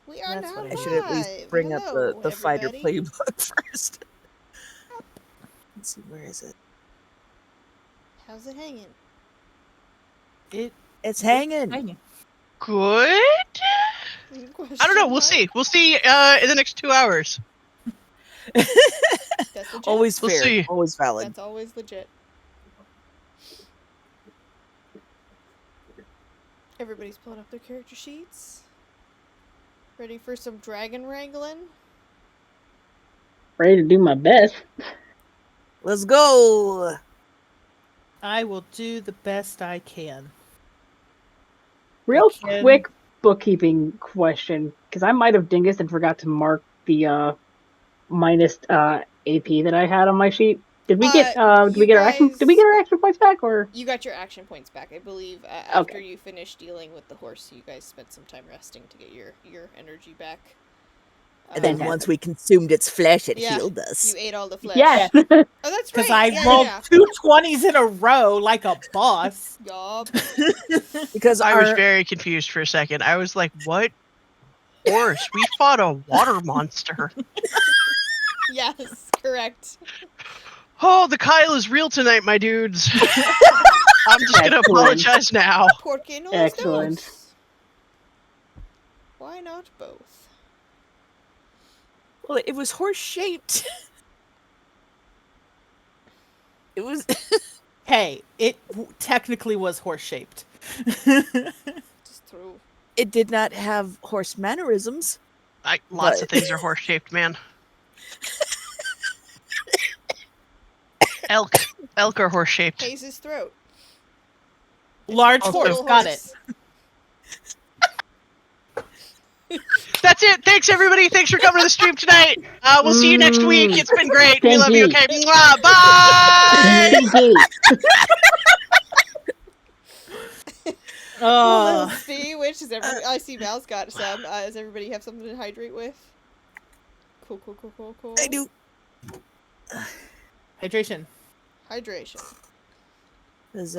We are That's now what live. I should at least bring up Hello, the fighter everybody. playbook first. Let's see, where is it? How's it hanging? It's hanging. Hanging. Good? I don't know. We'll see. We'll see in the next 2 hours. That's legit. Always We'll fair. see. Always valid. That's always legit. Everybody's pulling up their character sheets. Ready for some dragon wrangling? Ready to do my best. Let's go. I will do the best I can. Real can- quick bookkeeping question, because I might have dingus and forgot to mark the minus AP that I had on my sheet. Did we get our action points back, or You got your action points back, I believe. After you finished dealing with the horse, you guys spent some time resting to get your energy back. And then once we consumed its flesh, it healed us. You ate all the flesh. Yes. Oh, that's right. Because I rolled 2 20s in a row like a boss. Yup. Because I was very confused for a second. I was like, what horse? We fought a water monster. Yes, correct. Oh, the Kyle is real tonight, my dudes. I'm just going to apologize now. Excellent. Why not both? Well, it was horse-shaped. It was... Hey, it technically was horse-shaped. Just true. It did not have horse mannerisms. Lots of things are horse-shaped, man. Elk are horse-shaped. Hayes' throat. Large horse, got it. That's it. Thanks, everybody. Thanks for coming to the stream tonight. We'll see you next week. It's been great. We love you. Okay. Mwah, bye. Little Spee, which is I see Mal's got some. Does everybody have something to hydrate with? Cool. I do. Hydration. Because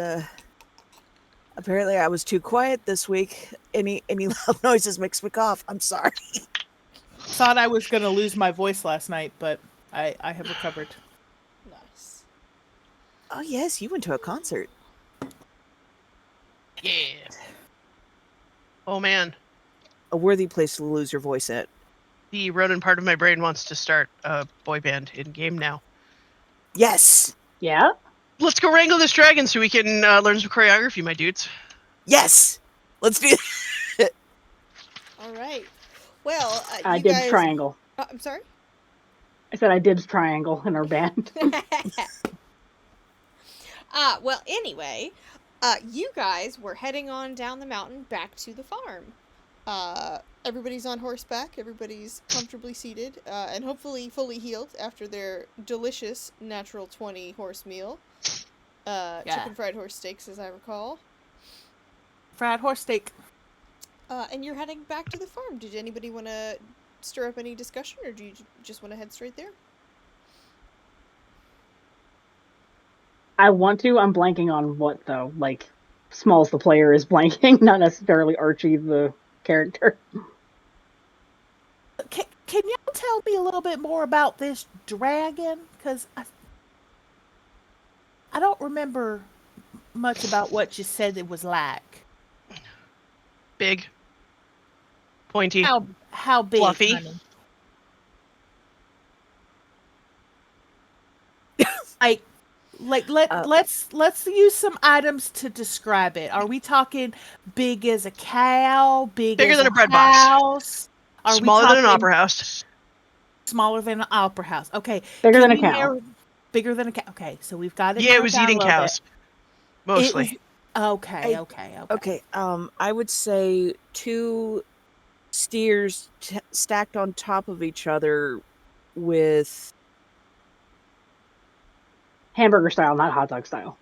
apparently I was too quiet this week. Any loud noises makes me cough. I'm sorry. Thought I was gonna lose my voice last night, but I have recovered. Nice. Oh yes, you went to a concert. Yeah. Oh man. A worthy place to lose your voice at. The Ronin part of my brain wants to start a boy band in game now. Yes. Yeah. Let's go wrangle this dragon so we can learn some choreography, my dudes. Yes. Let's do it. All right. Well, I did triangle. I'm sorry? I said I did triangle in our band. Well, anyway, you guys were heading on down the mountain back to the farm. Everybody's on horseback, everybody's comfortably seated, and hopefully fully healed after their delicious natural 20 horse meal. Chicken fried horse steaks, as I recall. Fried horse steak. And you're heading back to the farm. Did anybody want to stir up any discussion, or do you just want to head straight there? I want to. I'm blanking on what, though. Like, Smalls the player is blanking, not necessarily Archie the character. Can you tell me a little bit more about this dragon? Because I don't remember much about what you said it was like. Big. Pointy. How big? Fluffy. Honey? Let's use some items to describe it. Are we talking big as a cow? Bigger than a bread box? Smaller than an opera house. Smaller than an opera house. Okay. Bigger than a cow. Bigger than a cow. Okay, so we've got it. Yeah, it was eating cows. Mostly. Okay. Okay. I would say 2 steers stacked on top of each other with Hamburger style, not hot dog style.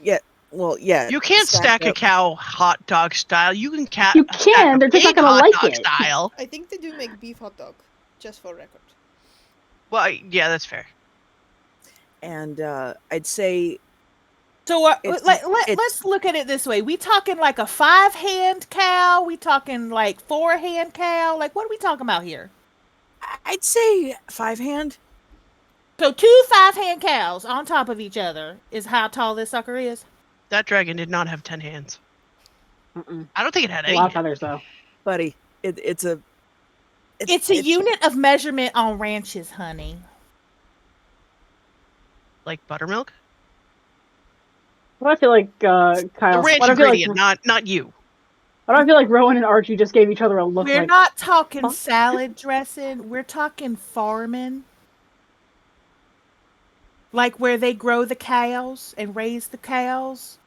Yeah. Well, yeah. You can't stack a cow hot dog style. You can You can. They're just not gonna like it. Style. I think they do make beef hot dog, just for record. Well, yeah, that's fair. And I'd say So It's- let's look at it this way. We talking like a 5-hand cow? We talking like 4-hand cow? Like, what are we talking about here? I'd say 5-hand. So 2 5-hand cows on top of each other is how tall this sucker is. That dragon did not have 10 hands. Mm-mm. I don't think it had A any. lot of feathers though. Buddy, it's a It's a unit of measurement on ranches, honey. Like buttermilk? What I feel like, The Kyle. ranch What I feel like. ingredient, not you. What I feel like Rowan and Archie just gave each other a look We're like. not talking Huh? salad dressing. We're talking farming. Like where they grow the cows and raise the cows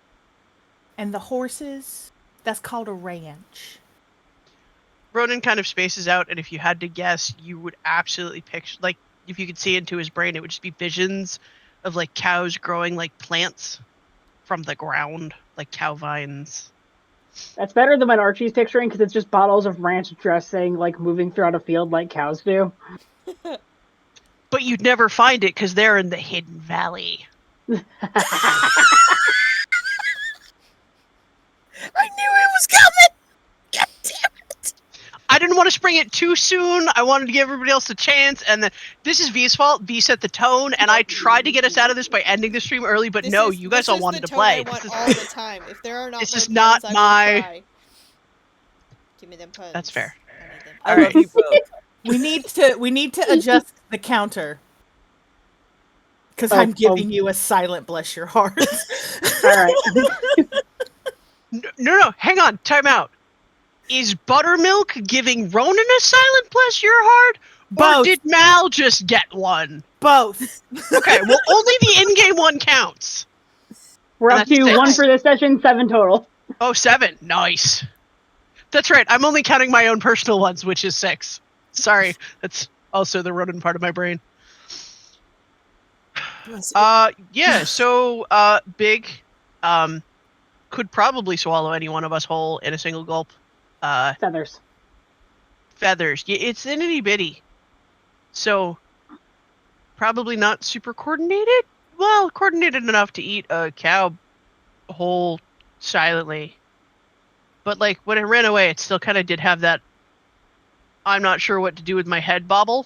and the horses. That's called a ranch. Ronan kind of spaces out, and if you had to guess, you would absolutely picture, like, if you could see into his brain, it would just be visions of, like, cows growing, like, plants from the ground, like cow vines. That's better than what Archie's picturing because it's just bottles of ranch dressing like moving throughout a field like cows do. But you'd never find it because they're in the hidden valley. I knew it was coming. God damn it! I didn't want to spring it too soon. I wanted to give everybody else a chance, and then this is V's fault. V set the tone, and I tried to get us out of this by ending the stream early, but no, you guys all wanted to play. I want all the time. If there are not This more is puns, not I will my- cry. Give me them puns. That's fair. I need them I All love you both. We need to adjust the counter. Because I'm giving you a silent bless your heart. All right. No, hang on, time out. Is Buttermilk giving Ronan a silent bless your heart? Or Both. did Mal just get one? Both. Okay, well, only the in-game one counts. We're And up that's to six. 1 for this session, 7 total. Oh, 7. Nice. That's right, I'm only counting my own personal ones, which is 6. Sorry, that's also the Ronan part of my brain. Yeah, so, Big, could probably swallow any one of us whole in a single gulp. Feathers. Feathers. Yeah, it's an itty bitty. So, probably not super coordinated? Well, coordinated enough to eat a cow whole silently. But, like, when it ran away, it still kind of did have that I'm not sure what to do with my head bobble.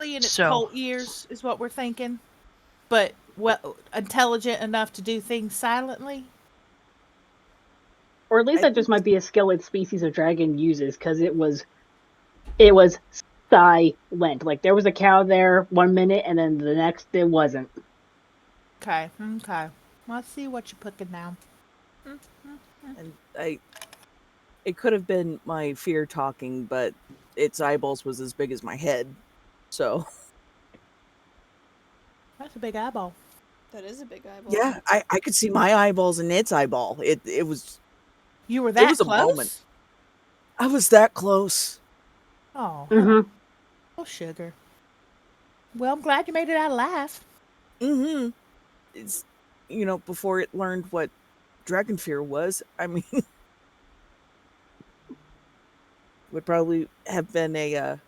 In its So- whole ears is what we're thinking. But intelligent enough to do things silently? Or at least I that just might be a skill its species of dragon uses, because it was silent. Like there was a cow there 1 minute, and then the next it wasn't. Okay. Let's see what you're cooking now. And it could have been my fear talking, but its eyeballs was as big as my head. So That's a big eyeball. That is a big eyeball. yeah, I could see my eyeballs in its eyeball. It was You were that was a close? moment. I was that close. Oh, Mm-hmm. oh, sugar. Well, I'm glad you made it out alive. Mm-hmm. It's before it learned what dragon fear was. I mean, would probably have been a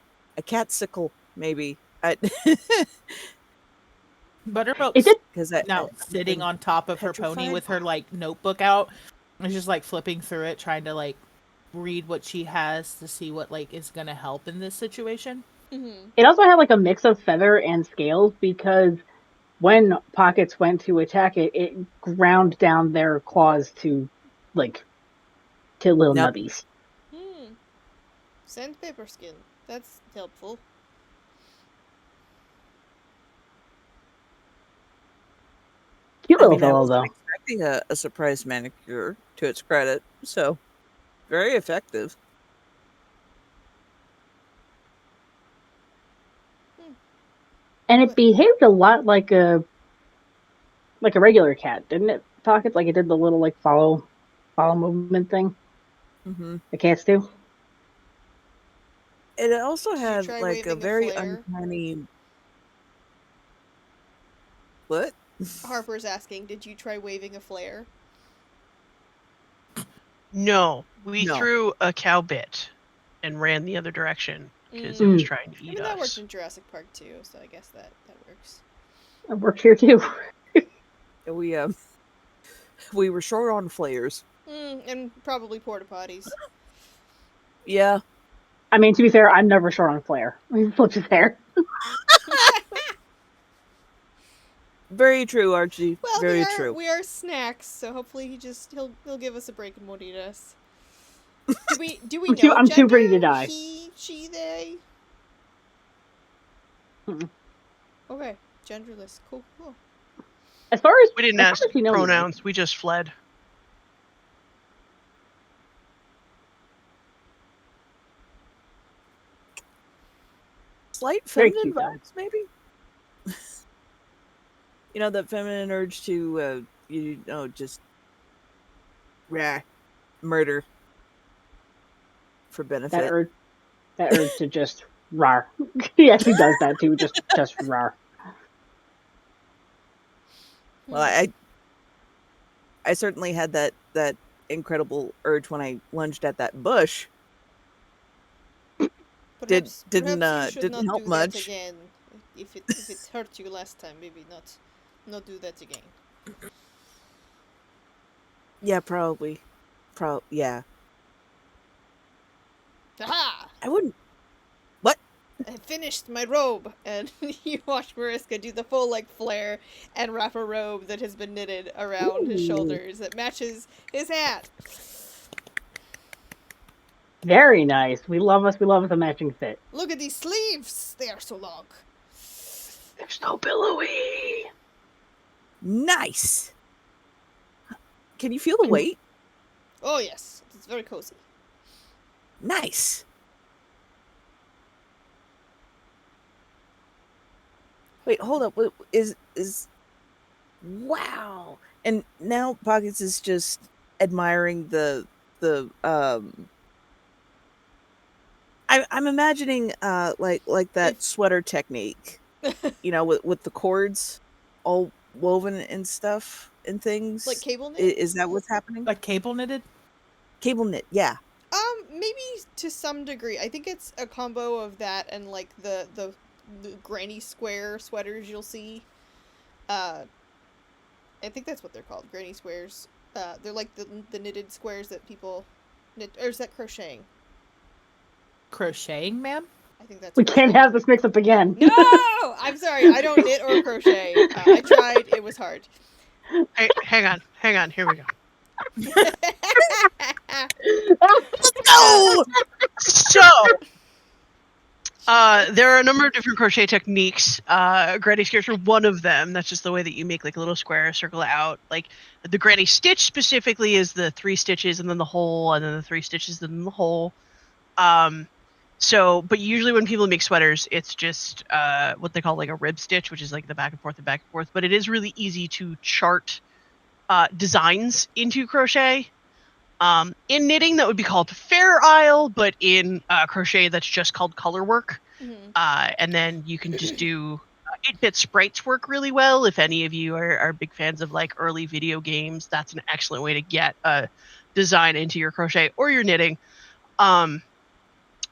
cat sickle maybe. Buttermilk's Is it? Because now sitting on top of her pony petrified? with her like notebook out. And just like flipping through it, trying to like read what she has to see what like is gonna help in this situation. Mm-hmm. It also had like a mix of feather and scales because when Pockets went to attack it, it ground down their claws to little Yep. nubbies. Sandpaper skin. That's helpful. Cute I little mean, I fellow wasn't though. expecting a surprise manicure to its credit, so very effective. And it behaved a lot like a regular cat, didn't it? Pockets like it did the little like follow movement thing Mm-hmm. the cats do. It also Did you had try like a waving a very flare? uncanny. What? Harper's asking, did you try waving a flare? No, we No. threw a cow bit and ran the other direction because it was trying to I eat mean, that worked us. in Jurassic Park too, so I guess that works. It worked here too. We We were short on flares. And probably porta potties. Yeah. I mean, to be fair, I'm never short on flair. Let's just fair. Very true, Archie. Well, Very true. we are snacks, so hopefully he'll give us a break and won't eat us. Do we know I'm too gender? pretty to die. He, she, they. Mm-mm. Okay, genderless. Cool. As far as We didn't as ask far as we know, pronouns. We just fled. Slight Very feminine cute, though. vibes, maybe? You know, that feminine urge to, just murder for benefit. That urge to just rar. He actually does that too. Just rar. Well, I certainly had that incredible urge when I lunged at that bush. Perhaps you Didn't should not help do much. that again. If it hurt you last time, maybe not do that again. Yeah, probably. Yeah. Aha! I wouldn't. What? I finished my robe, and you watch Mariska do the full flare and wrap a robe that has been knitted around his Ooh. shoulders that matches his hat. Very nice. We love us a matching fit. Look at these sleeves; they are so long. They're so billowy. Nice. Can you feel the weight? Oh yes, it's very cozy. Nice. Wait, hold up. What is wow. And now Pockets is just admiring the I'm imagining like that sweater technique. You know, with the cords all woven and stuff and things. Like cable knit? Is that what's happening? Like cable knitted? Cable knit, yeah. Maybe to some degree. I think it's a combo of that and the granny square sweaters you'll see. I think that's what they're called, granny squares. They're like the knitted squares that people knit, or is that crocheting? Crocheting, ma'am? I think that's. We can't have this mix up again. No, I'm sorry. I don't knit or crochet. I tried. It was hard. Hey, hang on. Here we go. No! So, there are a number of different crochet techniques. Granny squares are one of them. That's just the way that you make like a little square, circle it out. Like the granny stitch specifically is the 3 stitches and then the hole, and then the 3 stitches and then the hole. But usually when people make sweaters, it's just what they call like a rib stitch, which is like the back and forth. But it is really easy to chart designs into crochet. In knitting, that would be called fair isle, but in crochet, that's just called color work. Mm-hmm. And then you can just do 8-bit sprites work really well. If any of you are big fans of like early video games, that's an excellent way to get a design into your crochet or your knitting.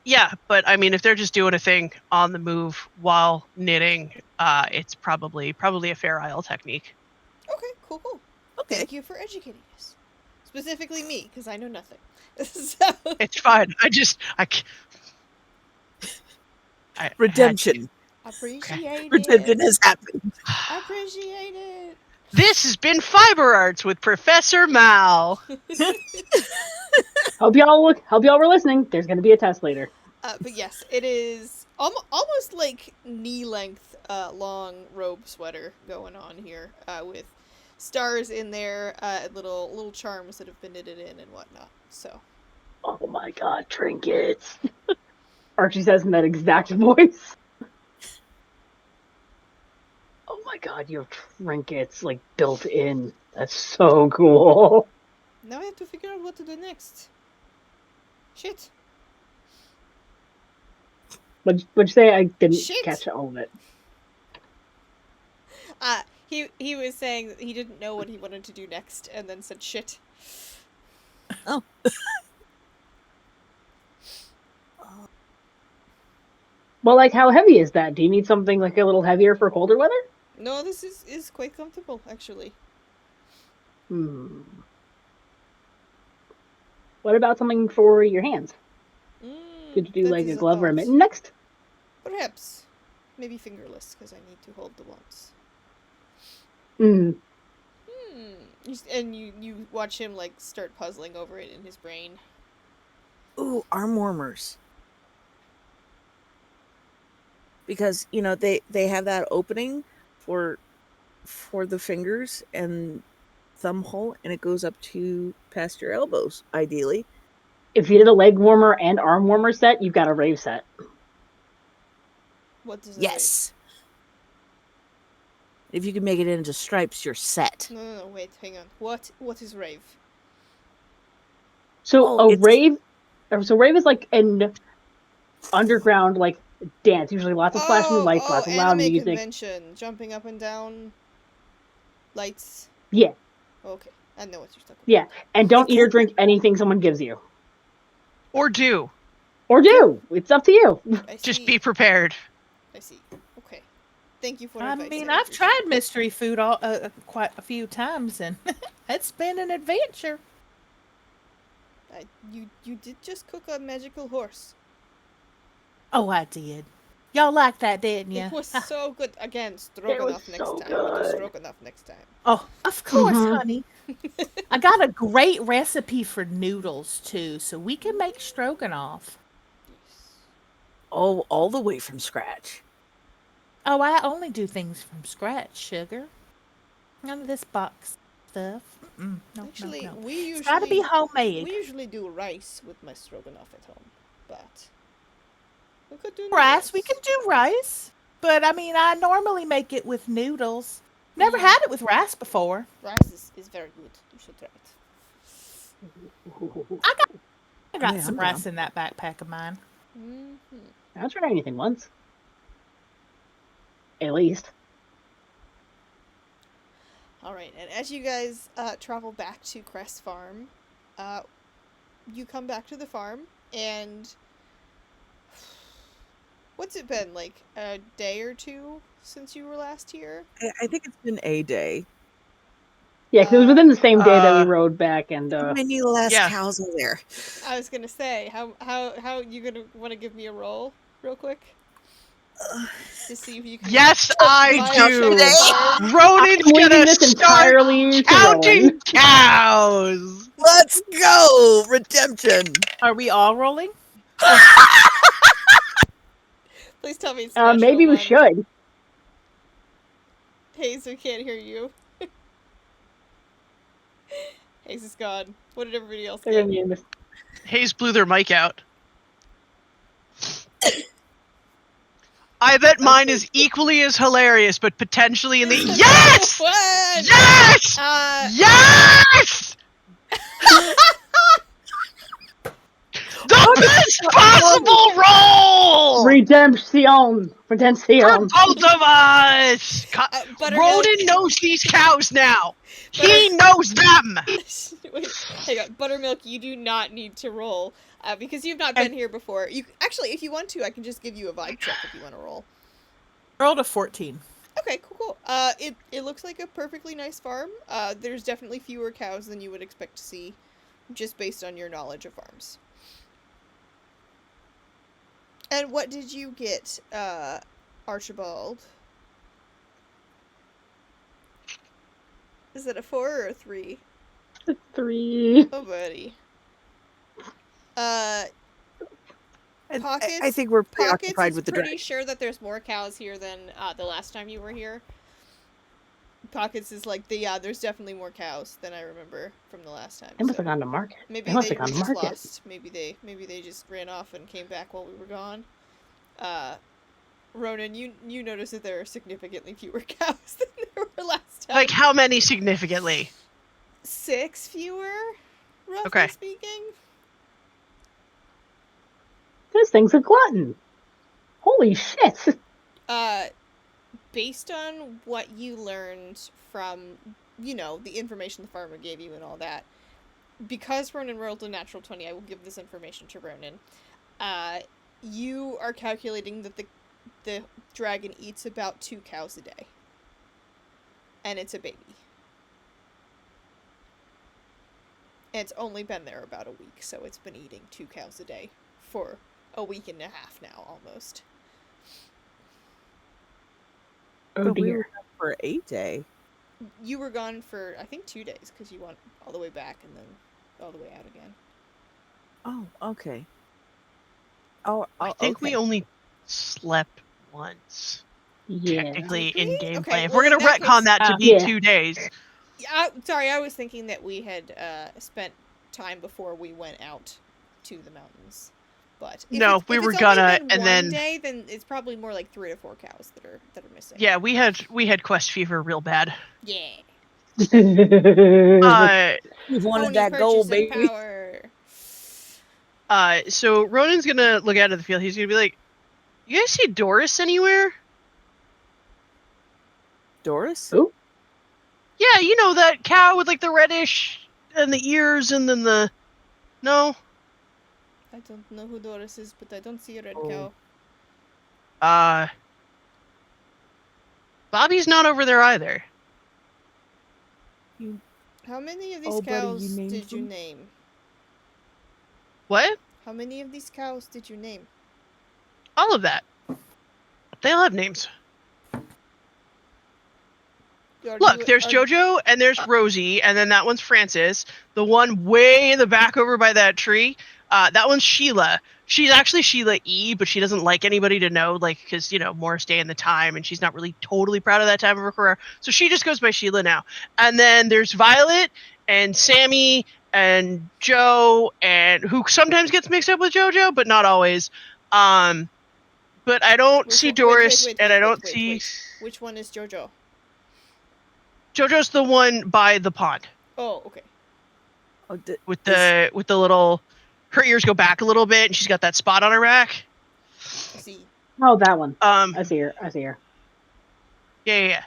Yeah, but I mean, if they're just doing a thing on the move while knitting, it's probably a fair isle technique. Okay, cool. Okay. Thank you for educating us. Specifically me, because I know nothing. So It's fine. I Redemption. appreciate Redemption it. has happened. Appreciate it. This has been Fiber Arts with Professor Mal. Hope y'all were listening. There's gonna be a test later. But yes, it is almost like knee-length long robe sweater going on here, with stars in there, little charms that have been knitted in and whatnot. So. Oh my god, trinkets! Archie says in that exact voice. Oh my god, you have trinkets like built in. That's so cool. Now I have to figure out what to do next. Shit. What'd you say? I didn't Shit. catch all of it. He was saying that he didn't know what he wanted to do next, and then said shit. Oh. Well, like, how heavy is that? Do you need something like a little heavier for colder weather? No, this is quite comfortable, actually. Hmm. What about something for your hands? Could you do That like is a a glove or a thought. mitten next? Perhaps. Maybe fingerless, because I need to hold the wands. Hmm. And you watch him, like, start puzzling over it in his brain. Ooh, arm warmers. Because, you know, they have that opening for the fingers and thumb hole, and it goes up to past your elbows, ideally. If you did a leg warmer and arm warmer set, you've got a rave set. What does it rave? Yes. If you can make it into stripes, you're set. No, wait, hang on. What is rave? So Oh, a it's rave, so rave is like an underground like dance. Usually lots of flashing lights, lots of loud anime music. convention. Jumping up and down. Lights. Yeah, Okay, I know what you're talking yeah. And don't It eat or can- drink anything someone gives you, Or do. or do. It's up to you. about. I see. Just be prepared. I see. Okay. Thank you for I advice. mean, I I've appreciate tried it. mystery food quite a few times, and it's been an adventure. You did just cook a magical horse. Oh, I did. Y'all like that, didn't you? It was so good. Again, It was stroganoff next so time. We do good. stroganoff next time. Oh, of course, Mhm. honey. I got a great recipe for noodles too, so we can make stroganoff. all the way from scratch. Oh, I only do things from scratch, sugar. None of this box stuff. No, Actually, no. we It's gotta be usually homemade. we usually do rice with my stroganoff at home, but we could do Rice, we noodles. can do rice. But I mean, I normally make it with noodles. Never had it with rice before. Rice is very good. You should try it. I got Yeah, some I'm rice down. in that backpack of mine. I'll try anything once, at least. All right, and as you guys travel back to Crest Farm, you come back to the farm, and what's it been, like a day or two since you were last here? I think it's been a day. Yeah, because it was within the same day that we Uh, rode back, and How many less yeah. cows are there? I was gonna say, how you gonna want to give me a roll, real quick, to see if you can. Yes, I vibe check do. the farm? Ronan's I'm leaving gonna this start entirely to counting Rowan. cows. Let's go! Redemption! Are we all rolling? Please tell me it's natural Maybe we one. should. Hayes, we can't hear you. Hayes is gone. What did everybody else They're get? gonna be in this. Hayes blew their mic out. I bet mine is equally as hilarious, but potentially in the yes, What? yes, yes. The best possible roll Redemption. for Redemption. both of us. Buttermilk. Ronan knows these cows now. Butter- He knows them. Wait, hang on. Buttermilk, you do not need to roll because you've not been here before. You actually, if you want to, I can just give you a vibe check if you want to roll. Rolled a 14. Okay, cool. It looks like a perfectly nice farm. There's definitely fewer cows than you would expect to see, just based on your knowledge of farms. And what did you get, Archibald? Is it a 4 or a 3? 3. Oh, buddy. Pockets. I think we're Pockets preoccupied is with the pretty dragon. sure that there's more cows here than the last time you were here. Pockets is like there's definitely more cows than I remember from the last time. They must so have gone to market. maybe They must they have were gone to just market. lost. Maybe they just ran off and came back while we were gone. Ronan, you notice that there are significantly fewer cows than there were last time. Like how many significantly? 6 fewer, roughly Okay. speaking. This thing's a glutton. Holy shit. Based on what you learned from, the information the farmer gave you and all that, because Ronan rolled a natural 20, I will give this information to Ronan. You are calculating that the dragon eats about 2 cows a day. And it's a baby. And it's only been there about a week, so it's been eating 2 cows a day for a week and a half now, almost. Oh But we dear. were gone for a day. You were gone for, I think, 2 days, because you went all the way back and then all the way out again. Oh, okay. Oh, I think okay. we only slept once, Yeah. technically, Did in we? gameplay. Okay, If well, we're in gonna that retcon case, that to be Yeah. 2 days, yeah, sorry, I was thinking that we had spent time before we went out to the mountains. But no, we if were it's only gonna, been and one then day, then it's probably more like 3 to 4 cows that are missing. yeah, we had quest fever real bad. Yeah. We've wanted Pony that goal, purchasing baby. power. So Ronan's gonna look out of the field. He's gonna be like, "You guys see Doris anywhere?" Doris? Ooh. Yeah, you know that cow with like the reddish and the ears, and then the no. I don't know who Doris is, but I don't see a red Oh. cow. Bobby's not over there either. You, How many of these oh, buddy, cows you named did you them? name? What? How many of these cows did you name? All of that. They all have names. Look, there's JoJo and there's Rosie, and then that one's Frances. The one way in the back over by that tree, that one's Sheila. She's actually Sheila E, but she doesn't like anybody to know, like, because, you know, Morris Day and the time, and she's not really totally proud of that time of her career. So she just goes by Sheila now. And then there's Violet and Sammy and Joe, and who sometimes gets mixed up with JoJo, but not always. But I don't see Doris, and I don't see... Which one is JoJo? JoJo's the one by the pond. Oh, okay. Oh, With the little, her ears go back a little bit, and she's got that spot on her back. I see. Oh, that one. I see her. Yeah.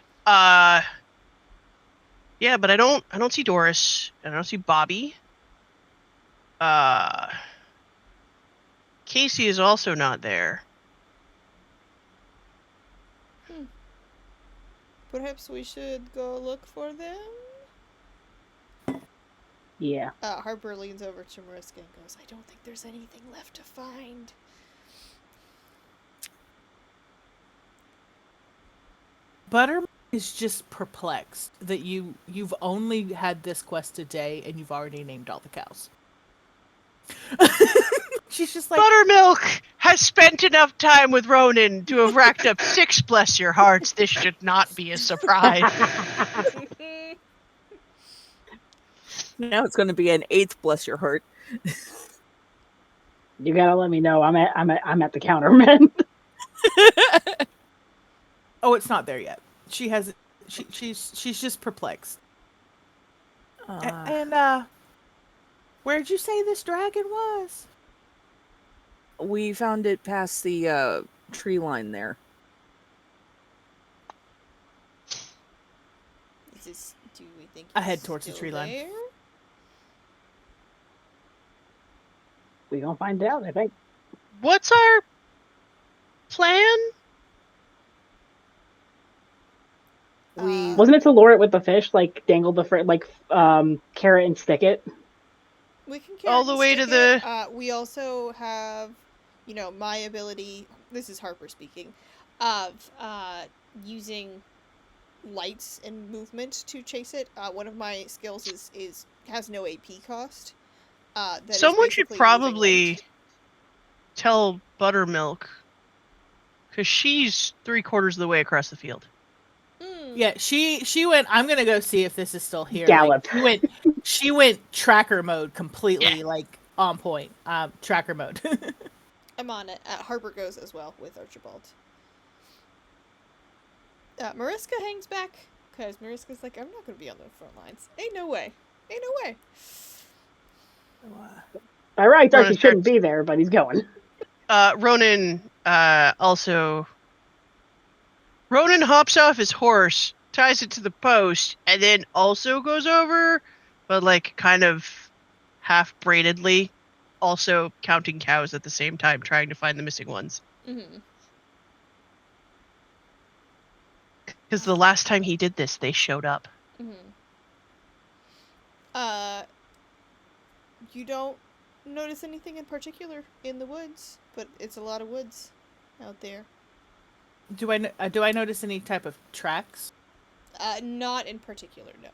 Yeah, but I don't see Doris, and I don't see Bobby. Casey is also not there. Perhaps we should go look for them? Yeah. Harper leans over to Mariska and goes, I don't think there's anything left to find. Butter is just perplexed that you've only had this quest a day and you've already named all the cows. She's just like, Buttermilk has spent enough time with Ronan to have racked up 6 bless your hearts. This should not be a surprise. Now it's going to be an 8th, bless your heart. You gotta let me know. I'm at the counter, man. oh, it's not there yet. She hasn't. She's just perplexed. And where'd you say this dragon was? We found it past the tree line there. Do we think I head towards the still tree line. there? We gonna find out, I think. What's our plan? Wasn't it to lure it with the fish, like dangle the carrot and stick it? We can all the way to the... we also have, you know, my ability, this is Harper speaking, of using lights and movement to chase it. One of my skills has no AP cost. Someone should probably tell Buttermilk, because she's 3/4 of the way across the field. Yeah, she went, I'm gonna go see if this is still here. Gallop. Like, she went tracker mode completely, like on point. Tracker mode. I'm on it. Harper goes as well with Archibald. Mariska hangs back because Mariska's like, I'm not gonna be on the front lines. Ain't no way. By right, Darcy shouldn't be there, but he's going. Ronan hops off his horse, ties it to the post, and then also goes over, but like kind of half-braidedly, also counting cows at the same time, trying to find the missing ones. Because the last time he did this, they showed up. You don't notice anything in particular in the woods, but it's a lot of woods out there. Do I notice any type of tracks? Not in particular, no.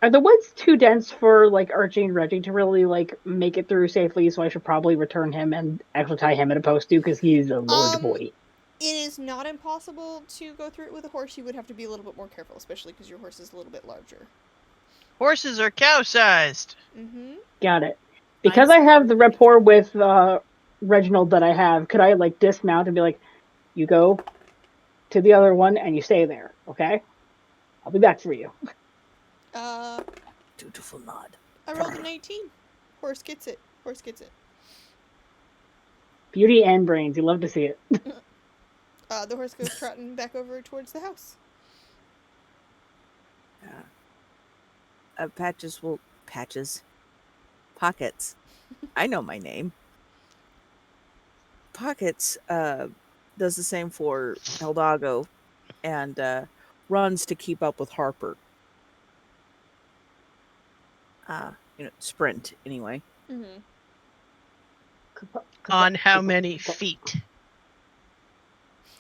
Are the woods too dense for like Archie and Reggie to really like make it through safely? So I should probably return him and actually tie him in a post too, because he's a large boy. It is not impossible to go through it with a horse. You would have to be a little bit more careful, especially because your horse is a little bit larger. Horses are cow-sized. Mm-hmm. Got it. Because I have the rapport with Reginald that I have, could I like dismount and be like, you go to the other one and you stay there, okay? I'll be back for you. Dutiful nod. I rolled an 18. Horse gets it. Horse gets it. Beauty and brains. You love to see it. The horse goes trotting back over towards the house. Pockets. I know my name. Pockets does the same for Eldago and runs to keep up with Harper. Sprint anyway. Mm-hmm. On how many feet?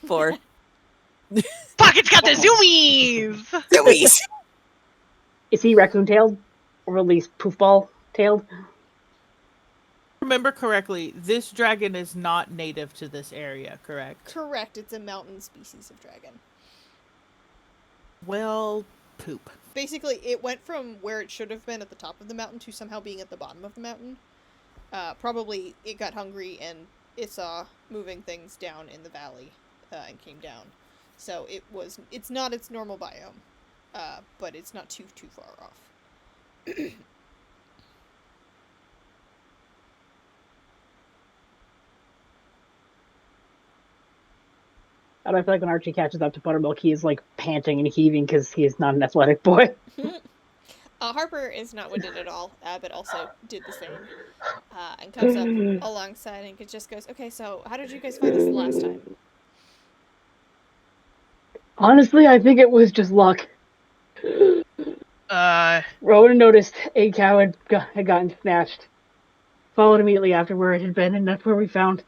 4. Pocket's got the zoomies! Zoomies! Is he raccoon-tailed? Or at least poofball-tailed? Remember correctly, this dragon is not native to this area, correct? Correct. It's a mountain species of dragon. Well, poop. Basically, it went from where it should have been at the top of the mountain to somehow being at the bottom of the mountain. Probably it got hungry and it saw moving things down in the valley and came down. So it's not its normal biome, but it's not too far off. And I feel like when Archie catches up to Buttermilk, he is like panting and heaving because he is not an athletic boy. Harper is not winded at all, but also did the same. And comes up alongside and just goes, okay, so how did you guys find this the last time? Honestly, I think it was just luck. Rowan noticed a cow had gotten snatched. Followed immediately after where it had been, and that's where we found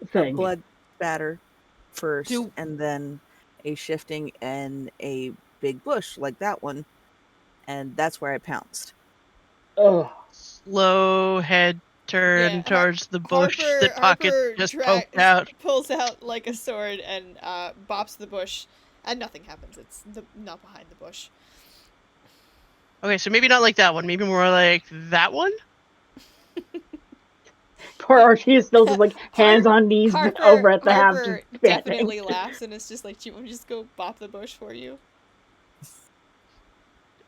the thing. A blood spatter first, and then a shifting and a big bush like that one. And that's where I pounced. Oh. Slow head turn towards the bush that Pocket just poked out. Pulls out like a sword and bops the bush, and nothing happens. It's not behind the bush. Okay, so maybe not like that one. Maybe more like that one? Poor Archie is still just like hands on knees over at the half. Harper definitely laughs and it's just like, do you want me to just go bop the bush for you?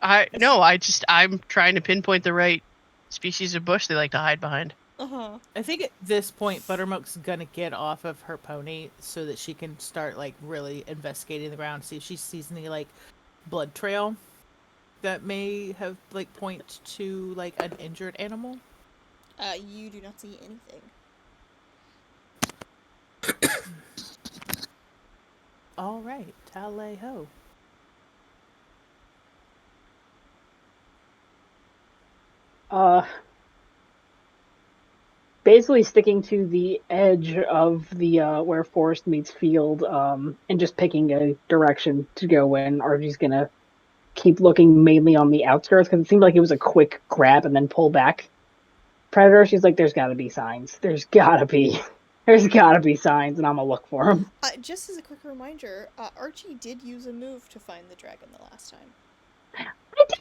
I'm trying to pinpoint the right species of bush they like to hide behind. Uh-huh. I think at this point, Buttermilk's gonna get off of her pony so that she can start like really investigating the ground, see if she sees any like blood trail that may have like point to like an injured animal. You do not see anything. All right, tally ho. Basically sticking to the edge of the where forest meets field, and just picking a direction to go in. Archie's gonna keep looking mainly on the outskirts because it seemed like it was a quick grab and then pull back. Predator, she's like, there's gotta be signs. There's gotta be signs, and I'm gonna look for them. Just as a quick reminder, Archie did use a move to find the dragon the last time. I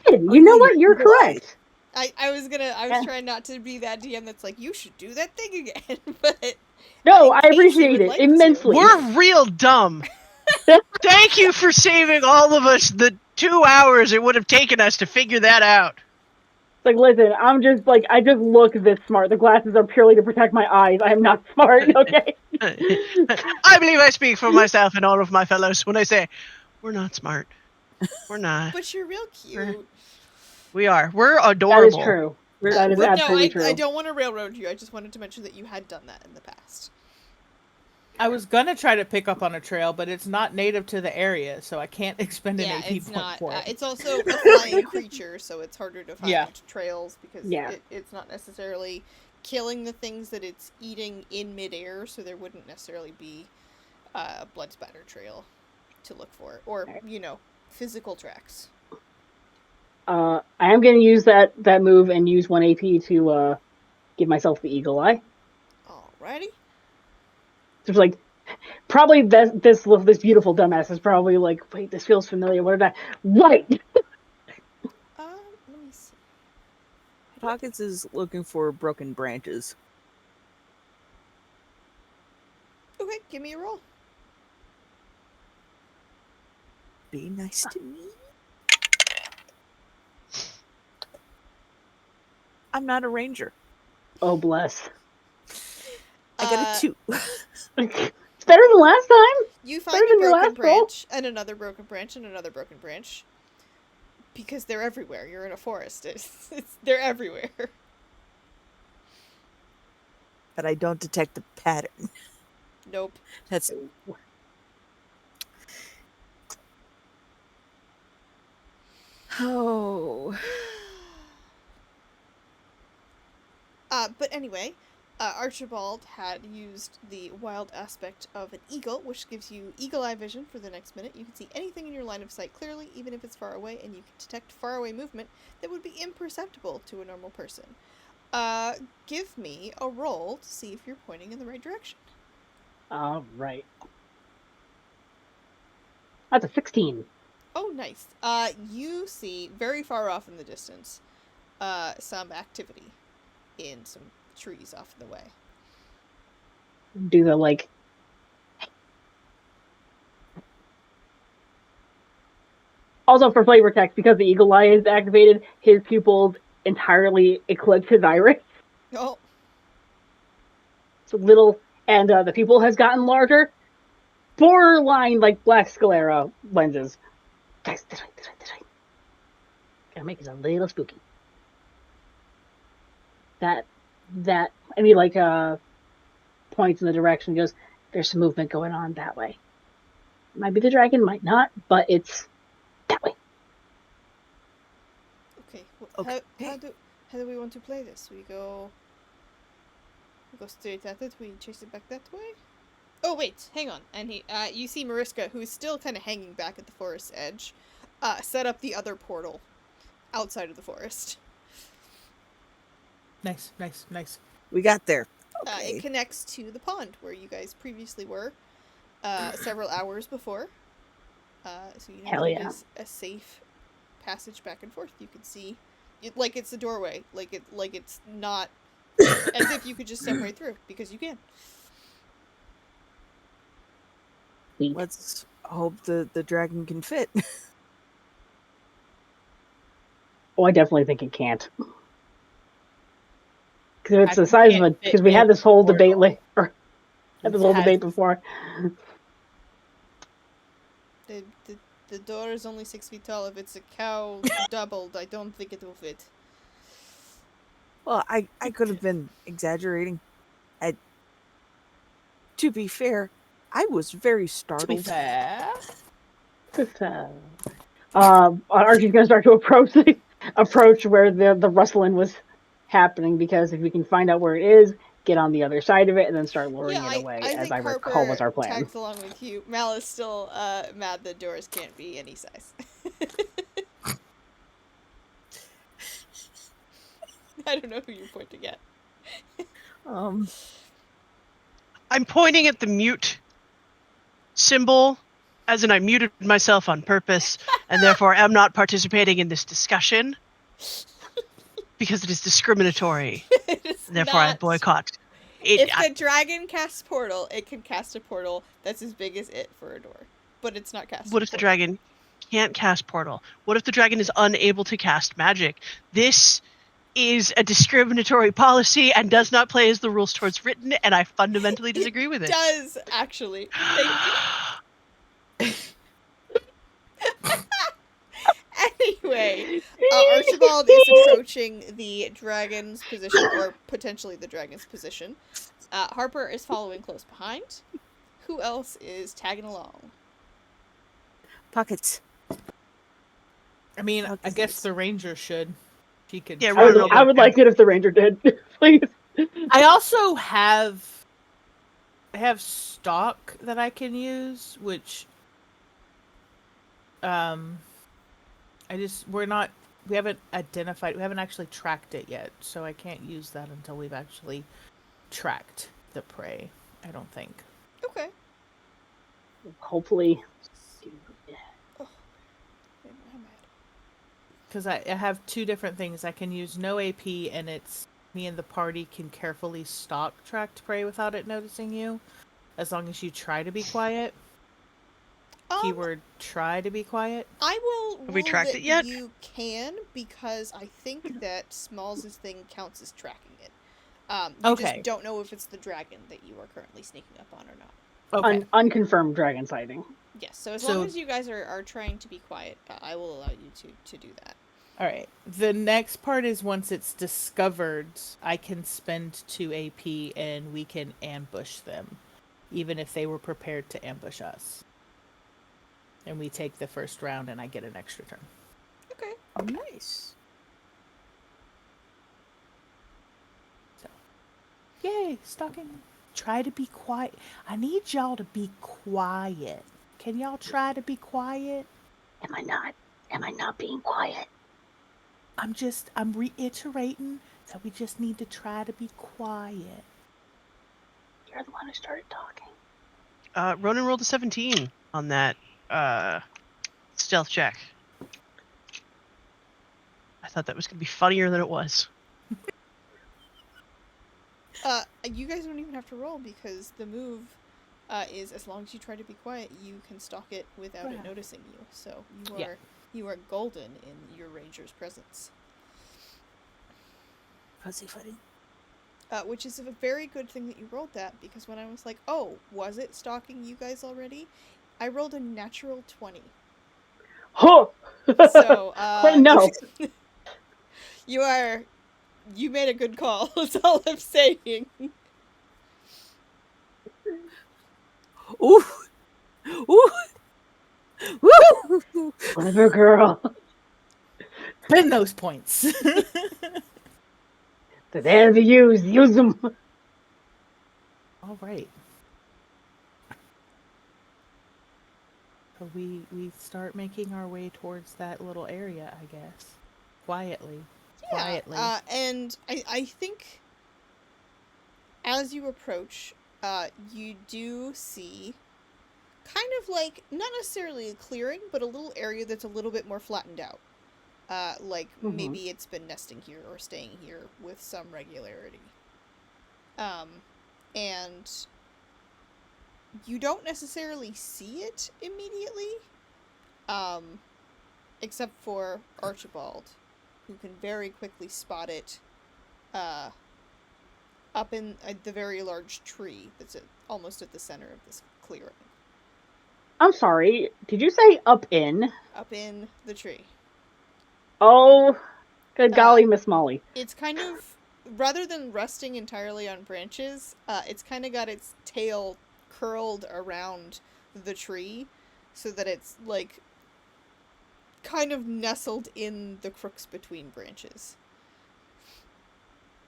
did. You know what? You're correct. I was trying not to be that DM that's like, you should do that thing again, but no, I appreciate it immensely. We're real dumb. Thank you for saving all of us the 2 hours it would have taken us to figure that out. Like, listen, I just look this smart. The glasses are purely to protect my eyes. I am not smart, okay? I believe I speak for myself and all of my fellows when I say, we're not smart. We're not. But you're real cute. We are. We're adorable. That is true. That is absolutely true. I don't want to railroad you. I just wanted to mention that you had done that in the past. I was gonna try to pick up on a trail, but it's not native to the area, so I can't expend an Yeah, AP it's point not. for it. It's also a flying creature, so it's harder to find Yeah. trails because Yeah. it's not necessarily killing the things that it's eating in midair, so there wouldn't necessarily be a blood spatter trail to look for, or physical tracks. I am going to use that move and use 1 AP to give myself the eagle eye. Alrighty. So it's like probably this beautiful dumbass is probably like, wait, this feels familiar. What did I? Right. Let me see. Pockets is looking for broken branches. Okay, give me a roll. Be nice to me. I'm not a ranger. Oh bless. I got a 2. It's better than last time. You Better find a than your broken last roll. branch, and another broken branch, and another broken branch. Because they're everywhere. You're in a forest. They're everywhere. But I don't detect the pattern. Nope. That's oh. But anyway, Archibald had used the wild aspect of an eagle, which gives you eagle eye vision for the next minute. You can see anything in your line of sight clearly, even if it's far away, and you can detect faraway movement that would be imperceptible to a normal person. Give me a roll to see if you're pointing in the right direction. All right. That's a 16. Oh, nice. You see very far off in the distance, some activity in some trees off in the way. Do the like. Also for flavor text, because the eagle eye is activated, his pupils entirely eclipse his iris. Oh. So little, and the pupil has gotten larger, borderline like black sclera lenses. Guys, did I? Gotta make it a little spooky. That I mean, like points in the direction, goes, there's some movement going on that way. Might be the dragon, might not, but it's that way. Okay. Okay. How do we want to play this? We go straight at it. We chase it back that way. Oh wait, hang on. And you see Mariska, who's still kind of hanging back at the forest's edge, set up the other portal outside of the forest. Nice. We got there. Okay. It connects to the pond where you guys previously were, several hours before. So you know Hell that yeah. it is a safe passage back and forth. You can see, like it's a doorway, like it's not as if you could just step right through, because you can. Sweet. Let's hope the dragon can fit. Oh, I definitely think it can't. Because it's the Dragon size of can't a. fit Because we in had this the whole portal. debate had this whole Has- debate before. The door is only 6 feet tall. If it's a cow doubled, I don't think it will fit. Well, I could have been exaggerating. To be fair, I was very To be startled. fair. Archie's gonna start to approach where the rustling was happening, because if we can find out where it is, get on the other side of it, and then start luring it away, I as think I recall was Harper our plan. tags along with you. Mal is still mad that doors can't be any size. I don't know who you're pointing at. I'm pointing at the mute symbol, as in I muted myself on purpose, and therefore am not participating in this discussion because it is discriminatory. And therefore, I boycott. If the dragon casts portal, it can cast a portal that's as big as it for a door, but it's not casting. What if the dragon can't cast portal? What if the dragon is unable to cast magic? This is a discriminatory policy and does not play as the rules towards written, and I fundamentally disagree with it. Does actually. Thank you. Anyway, Archibald is approaching the dragon's position, or potentially the dragon's position. Harper is following close behind. who else is tagging along? Pockets. I mean, I Pockets. guess the ranger should. She could. Yeah, try Ronan to roll get I it. would like it if the ranger did, please. I also have. I have stock that I can use, which. We haven't identified. We haven't actually tracked it yet, so I can't use that until we've actually tracked the prey. I don't think. Okay. Hopefully. Oh, made my mad. Because I have two different things. I can use no AP, and it's me and the party can carefully stalk tracked prey without it noticing you, as long as you try to be quiet. Keyword try to be quiet. I will Have we rule tracked that it yet? you can, because I think that Smalls' thing counts as tracking it. You Okay. just don't know if it's the dragon that you are currently sneaking up on or not. Okay. Unconfirmed dragon sighting. Yes, so as long as you guys are trying to be quiet, I will allow you to do that. All right. The next part is once it's discovered, I can spend 2 AP and we can ambush them, even if they were prepared to ambush us. And we take the first round and I get an extra turn. Okay. Nice. So, yay, stalking. Try to be quiet. I need y'all to be quiet. Can y'all try to be quiet? Am I not? Am I not being quiet? I'm reiterating that we just need to try to be quiet. You're the one who started talking. Ronan rolled a 17 on that stealth check. I thought that was going to be funnier than it was. You guys don't even have to roll, because the move is, as long as you try to be quiet, you can stalk it without it noticing you. So you are golden in your ranger's presence. Fuzzy footing. Which is a very good thing that you rolled that, because when I was like, oh, was it stalking you guys already? I rolled a natural 20. Oh! So, no. you made a good call, that's all I'm saying. Ooh. Ooh. Woo! Clever girl. Spend those points. They're there to use. Use them. All right. So we start making our way towards that little area, I guess. Quietly. Yeah, Quietly. and I think as you approach, you do see kind of like, not necessarily a clearing, but a little area that's a little bit more flattened out. Maybe it's been nesting here or staying here with some regularity. And you don't necessarily see it immediately, except for Archibald, who can very quickly spot it up in the very large tree that's almost at the center of this clearing. I'm sorry. Did you say up in? Up in the tree. Oh, good golly, Miss Molly. It's kind of, rather than resting entirely on branches, it's kind of got its tail curled around the tree so that it's, like, kind of nestled in the crooks between branches.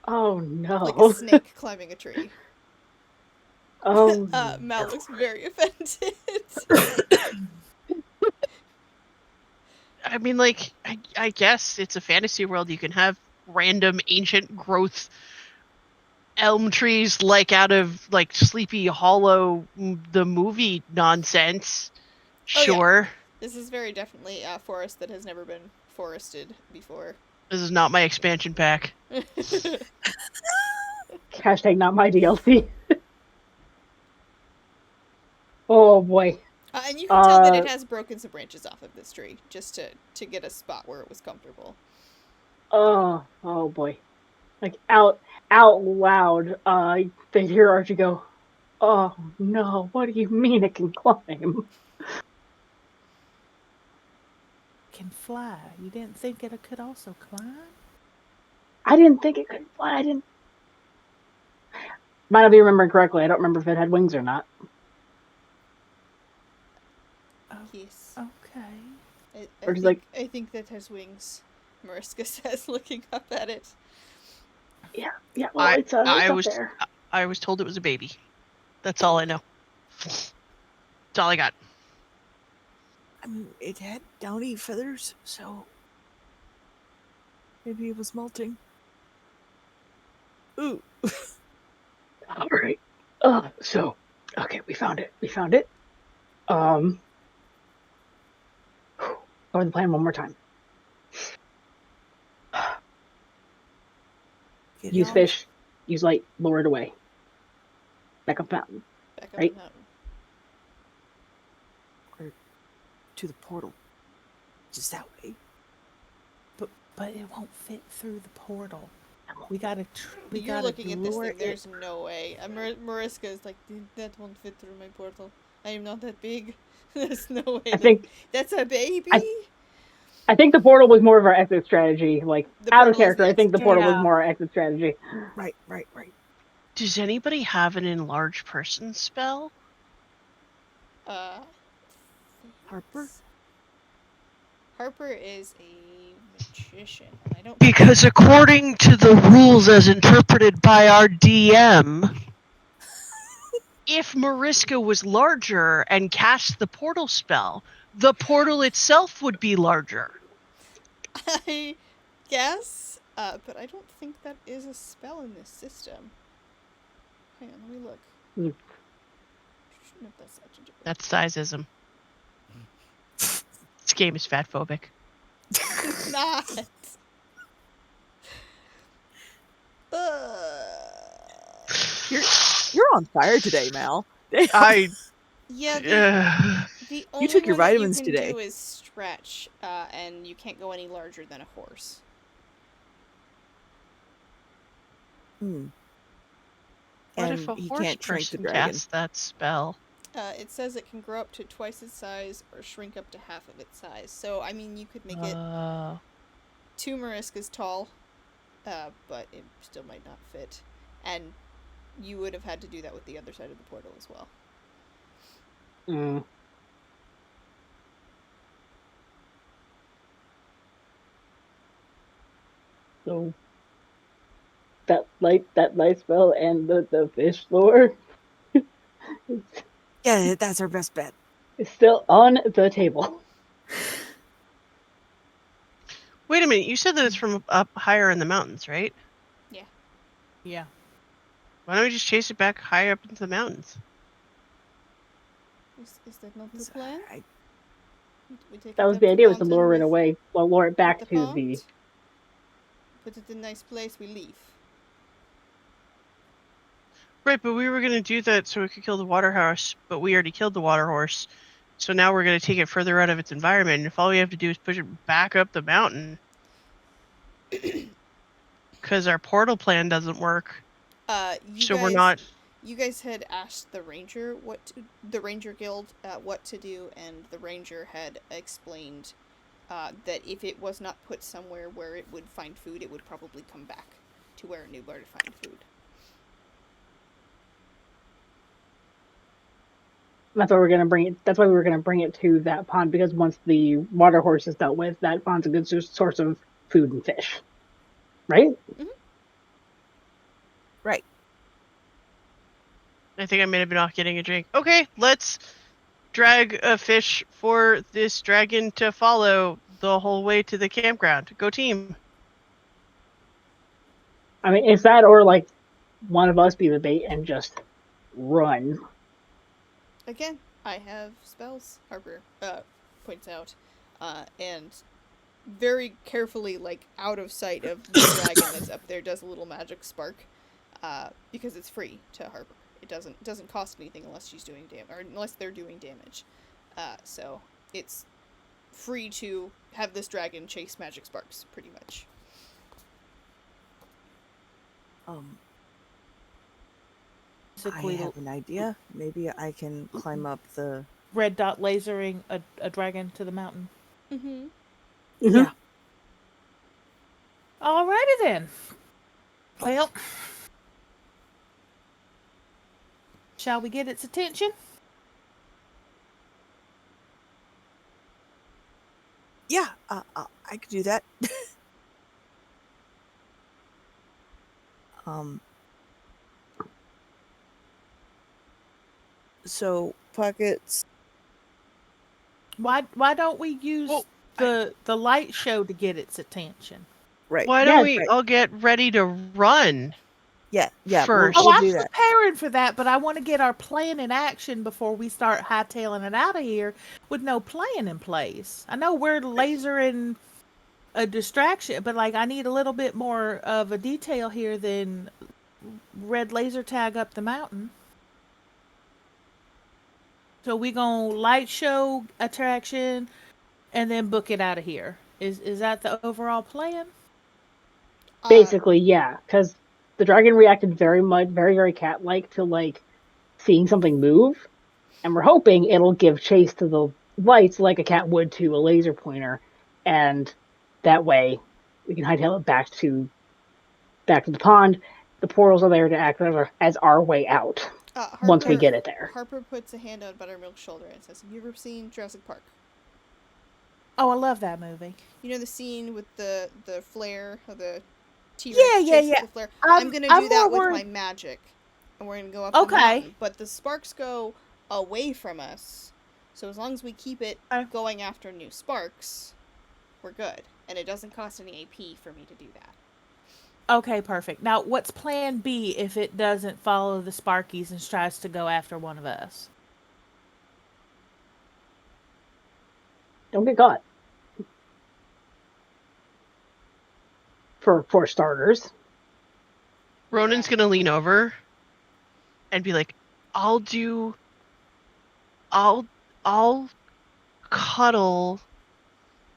Oh, no. Like a snake climbing a tree. Oh, Mal looks very offended. I mean, like, I guess it's a fantasy world. You can have random ancient growth elm trees, like out of like Sleepy Hollow, the movie nonsense. Sure. Oh, yeah. This is very definitely a forest that has never been forested before. This is not my expansion pack. Hashtag not my DLC. Oh, boy. And you can tell that it has broken some branches off of this tree, just to get a spot where it was comfortable. Oh boy. Like, out loud, they hear Archie go, oh, no, what do you mean it can climb? Can fly. You didn't think it could also climb? I didn't think it could fly. Might not be remembering correctly. I don't remember if it had wings or not. Yes. Okay. Or just like, I think that has wings, Mariska says, looking up at it. yeah. Well, it's up was there. I was told it was a baby. That's all I know. That's all I got. I mean, it had downy feathers, so maybe it was molting. Ooh. All right. So okay, we found it. Go the plan one more time. Get Use it Y'all, fish. Use light. Lower it away. Back up mountain. Back up the Right. mountain. or to the portal. Just that way. but it won't fit through the portal. We gotta You're looking at this lure thing. There's no way. Mariska is like, that won't fit through my portal. I am not that big. There's no way. I think That's a baby. I think the portal was more of our exit strategy. Like The out of portal is character, the I think exit the portal was Yeah. more our exit strategy. Right. Does anybody have an enlarge person spell? Uh, Harper? Harper is a magician. I don't. Because according to the rules as interpreted by our DM, if Mariska was larger and cast the portal spell, the portal itself would be larger. I guess, but I don't think that is a spell in this system. Hang on, let me look. Hmm. Nope, that's legendary. That's sizeism. This game is fat phobic. It's not. You're on fire today, Mal. I. Yeah, the You only took your one that you vitamins can today. do is stretch, and you can't go any larger than a horse. Hmm. What And if a he horse can't shrink the person dragon. casts that spell? It says it can grow up to twice its size or shrink up to half of its size. So, I mean, you could make it 2 Mariskas tall, but it still might not fit. And you would have had to do that with the other side of the portal as well. Mm. So that light spell and the fish lore Yeah, that's our best bet. is still on the table. Wait a minute, you said that it's from up higher in the mountains, right? Yeah. Yeah. Why don't we just chase it back higher up into the mountains? Is that not the plan? We take That it was up the the idea, was to mountain lure it with away. Well, lure it back the to pond. the. Put it in a nice place, we leave. Right, but we were going to do that so we could kill the water horse, but we already killed the water horse. So now we're going to take it further out of its environment, and if all we have to do is push it back up the mountain, because our portal plan doesn't work, You so we're guys, not. you guys had asked the ranger the ranger guild what to do, and the ranger had explained that if it was not put somewhere where it would find food, it would probably come back to where it knew where to find food. That's why we're gonna bring it. That's why we were gonna bring it to that pond, because once the water horse is dealt with, that pond's a good source of food and fish, right? Mm-hmm. Right. I think I may have been off getting a drink. Okay, let's drag a fish for this dragon to follow the whole way to the campground. Go team. I mean, it's that, or like one of us be the bait and just run. Again, I have spells. Harper points out, and very carefully, like out of sight of the dragon that's up there, does a little magic spark, because it's free to Harper. It doesn't cost anything unless she's doing or unless they're doing damage. So it's free to have this dragon chase magic sparks, pretty much. I Basically, have an idea. Maybe I can climb up the. red dot lasering a dragon to the mountain. Mm-hmm. Mhm. Yeah. Alrighty then. Well, shall we get its attention? Yeah, I could do that. So pockets. Why don't we use Well, the light show to get its attention? Right. why don't Yes, we right. all get ready to run Yeah. first? Oh, We'll I'm do that. preparing for that, but I want to get our plan in action before we start hightailing it out of here with no plan in place. I know we're lasering a distraction, but like I need a little bit more of a detail here than red laser tag up the mountain. So we gonna light show attraction and then book it out of here. Is that the overall plan? basically, yeah, because the dragon reacted very much, very, very cat-like to like seeing something move, and we're hoping it'll give chase to the lights like a cat would to a laser pointer, and that way we can hightail it back to the pond. The portals are there to act as our way out once we Harper get it there. Harper puts a hand on Buttermilk's shoulder and says, "Have you ever seen Jurassic Park? Oh, I love that movie. You know the scene with the flare of the Yeah, T-Rex yeah, chases yeah. the flare? I'm gonna I'm do more that with worried. my magic, and we're gonna go up the Okay. mountain. But the sparks go away from us, so as long as we keep it Okay. going after new sparks, we're good, and it doesn't cost any AP for me to do that. Okay, perfect. Now, what's plan B if it doesn't follow the Sparkies and tries to go after one of us? Don't get caught. For starters. Ronan's Yeah. gonna lean over and be like, I'll do I'll cuddle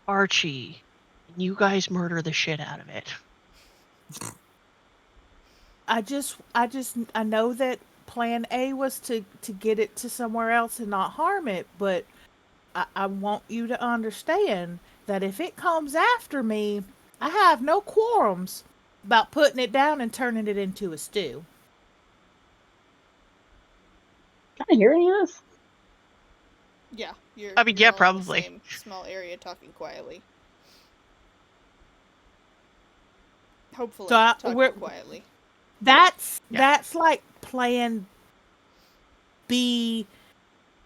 Archie and you guys murder the shit out of it. I know that plan A was to get it to somewhere else and not harm it, but I want you to understand that if it comes after me, I have no quorums about putting it down and turning it into a stew. Can I hear any of this? Yeah, you're. I mean, you're yeah, all in the probably. same small area, talking quietly. Hopefully, So talking quietly. Yeah. that's like plan B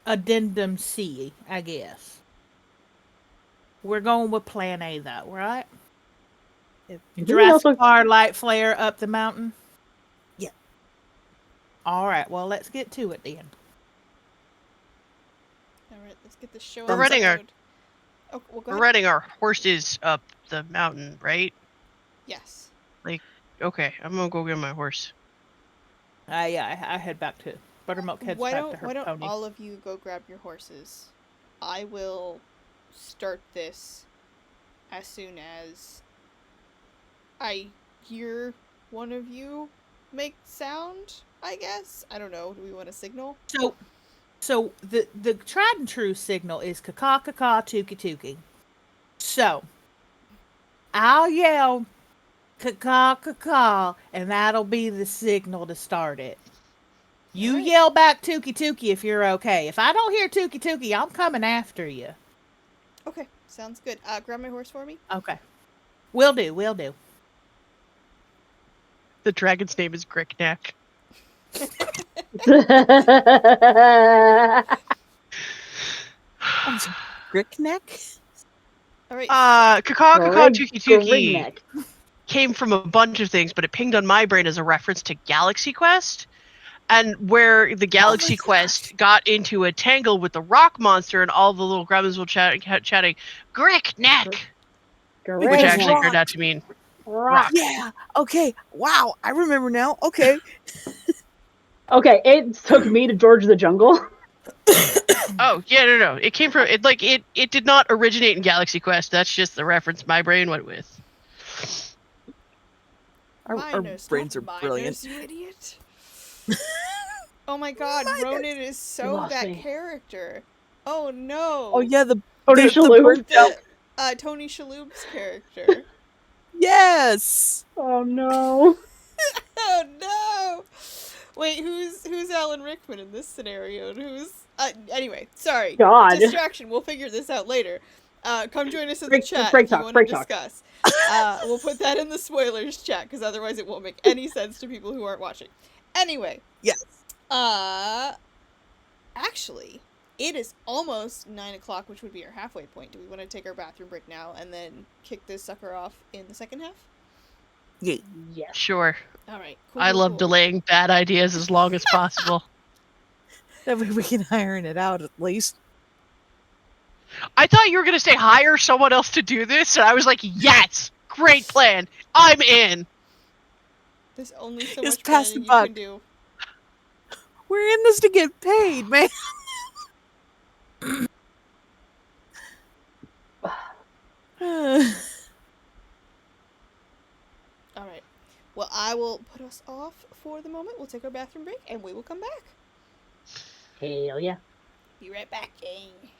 addendum C, I guess. We're going with plan A though, right? If, Did we Jurassic also Park light flare up the mountain. yeah. All right, well let's get to it then. All right, let's get this show We're on the running our road. Oh, well, go we're ahead. riding our horses up the mountain, right? Yes. Okay, I'm gonna go get my horse. Yeah, I head back to Buttermilk heads back to her Why don't pony. all of you go grab your horses? I will start this as soon as I hear one of you make sound, I guess. I don't know. Do we want a signal? So the tried and true signal is caw caw tuki tuki. So I'll yell caw caw, and that'll be the signal to start it. You Alright. yell back tuki tuki if you're okay. If I don't hear tuki tuki, I'm coming after you. Okay, sounds good. Grab my horse for me. Okay. Will do, will do. The dragon's name is Grickneck. Brickneck? Alright. Caw Tuki Tuki Grigneck. came from a bunch of things, but it pinged on my brain as a reference to Galaxy Quest, and where the Galaxy Quest got into a tangle with the rock monster, and all the little gremlins were chatting, Grickneck, which Grigneck. actually Rock. turned out to mean Rock. rock. Yeah. Okay. Wow. I remember now. Okay. Okay, it took me to George of the Jungle. Oh yeah, no. It came from it. Like it did not originate in Galaxy Quest. That's just the reference my brain went with. Our Miners, brains are not brilliant. miners, you idiot. Oh my god, Miners. Ronan is so lost that me. character. Oh no. Oh yeah, the Tony Shalhoub. bird jump. Tony Shalhoub's character. Yes. Oh no. Oh no! Wait, who's Alan Rickman in this scenario? And who's anyway? Sorry. God. Distraction. We'll figure this out later. Come join us in the chat break if you talk, want to break talk. discuss. We'll put that in the spoilers chat because otherwise it won't make any sense to people who aren't watching. Anyway, Yes. actually, it is almost 9 o'clock, which would be our halfway point. Do we want to take our bathroom break now and then kick this sucker off in the second half? Yay. Yes. Sure. All right. Cool. I cool, love cool. delaying bad ideas as long as possible. That way we can iron it out at least. I thought you were going to say hire someone else to do this, and I was like, yes, great plan. I'm in. There's only so Just much pass the planning you buck. can do. We're in this to get paid, man. All right. Well, I will put us off for the moment. We'll take our bathroom break and we will come back. Hell yeah. Be right back, gang.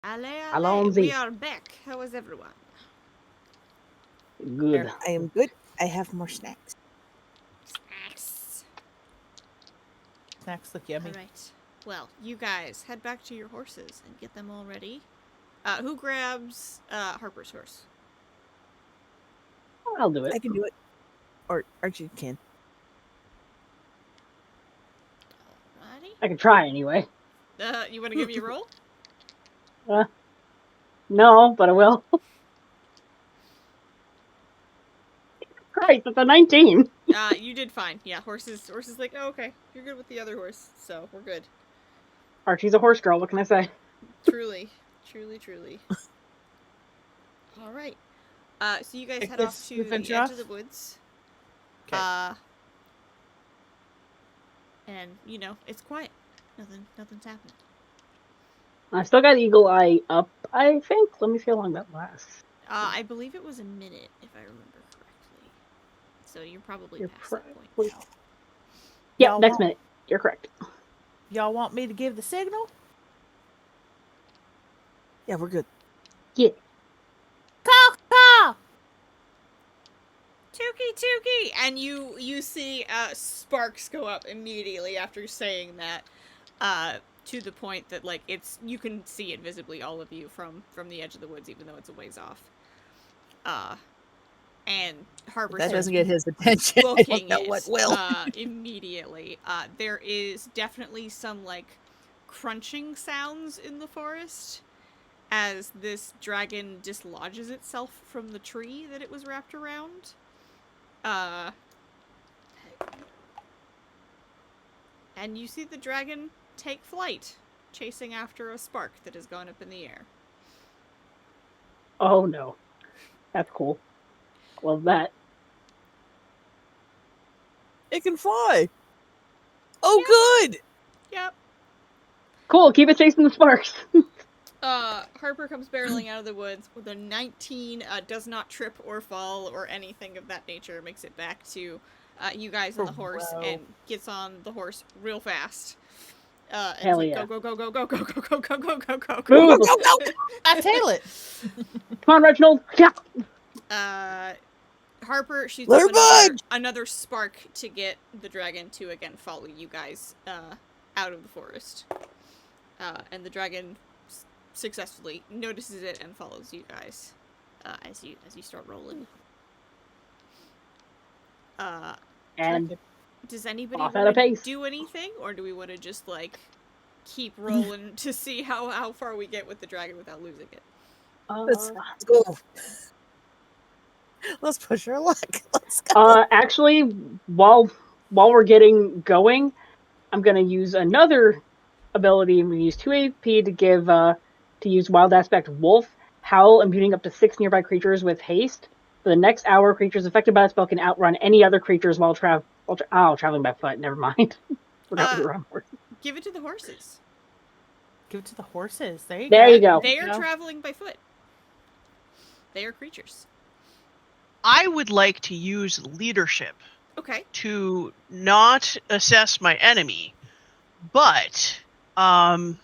Ale, Allons-y. we are back. How is everyone? Good. I am good. I have more snacks. Snacks. Snacks look yummy. All right. Well, you guys head back to your horses and get them all ready. Who grabs Harper's horse? I'll do it. I can do it. Or Archie can. Alrighty. I can try anyway. You want to give me a roll? No, but I will. Christ, it's a 19. You did fine. Yeah, horses like, oh, okay, you're good with the other horse, so we're good. Archie's a horse girl, what can I say? Truly. All right. So you guys Take head off this to the adventure edge off? of the woods. Okay. And it's quiet. Nothing's happening. I still got Eagle Eye up, I think. Let me see how long that lasts. I believe it was a minute, if I remember correctly. So you're probably You're past that point probably- now. Yep, Y'all next want- minute. You're correct. Y'all want me to give the signal? Yeah, we're good. Yeah. Caw! Tukey! And you see sparks go up immediately after saying that. To the point that like you can see it visibly, all of you from the edge of the woods, even though it's a ways off. And Harper That starts doesn't get his attention. I booking don't know what will. immediately. There is definitely some like crunching sounds in the forest as this dragon dislodges itself from the tree that it was wrapped around. And you see the dragon take flight, chasing after a spark that has gone up in the air. Oh no. That's cool. Love that. It can fly. Oh, good. Yep. Cool, keep it chasing the sparks. Harper comes barreling out of the woods with a 19, does not trip or fall or anything of that nature, makes it back to you guys on the horse, Bro. and gets on the horse real fast. And Hell like, yeah. go. Move. I tail it. Come on, Reginald. Yeah. Harper shoots Let her up budge! another spark to get the dragon to again follow you guys out of the forest. And the dragon successfully notices it and follows you guys as you start rolling. And Does anybody off at a want to pace. do anything, or do we want to just like keep rolling to see how far we get with the dragon without losing it? Let's go. Let's push our luck. Let's go. Actually, while we're getting going, I'm gonna use another ability. I'm gonna use 2 AP to use Wild Aspect Wolf, Howl, imbuing up to 6 nearby creatures with haste. For the next hour, creatures affected by the spell can outrun any other creatures while traveling by foot. Never mind. Forgot we were on horses. Give it to the horses. Give it to the horses. There you There go. you go. They are No. traveling by foot. They are creatures. I would like to use leadership Okay. to not assess my enemy, but to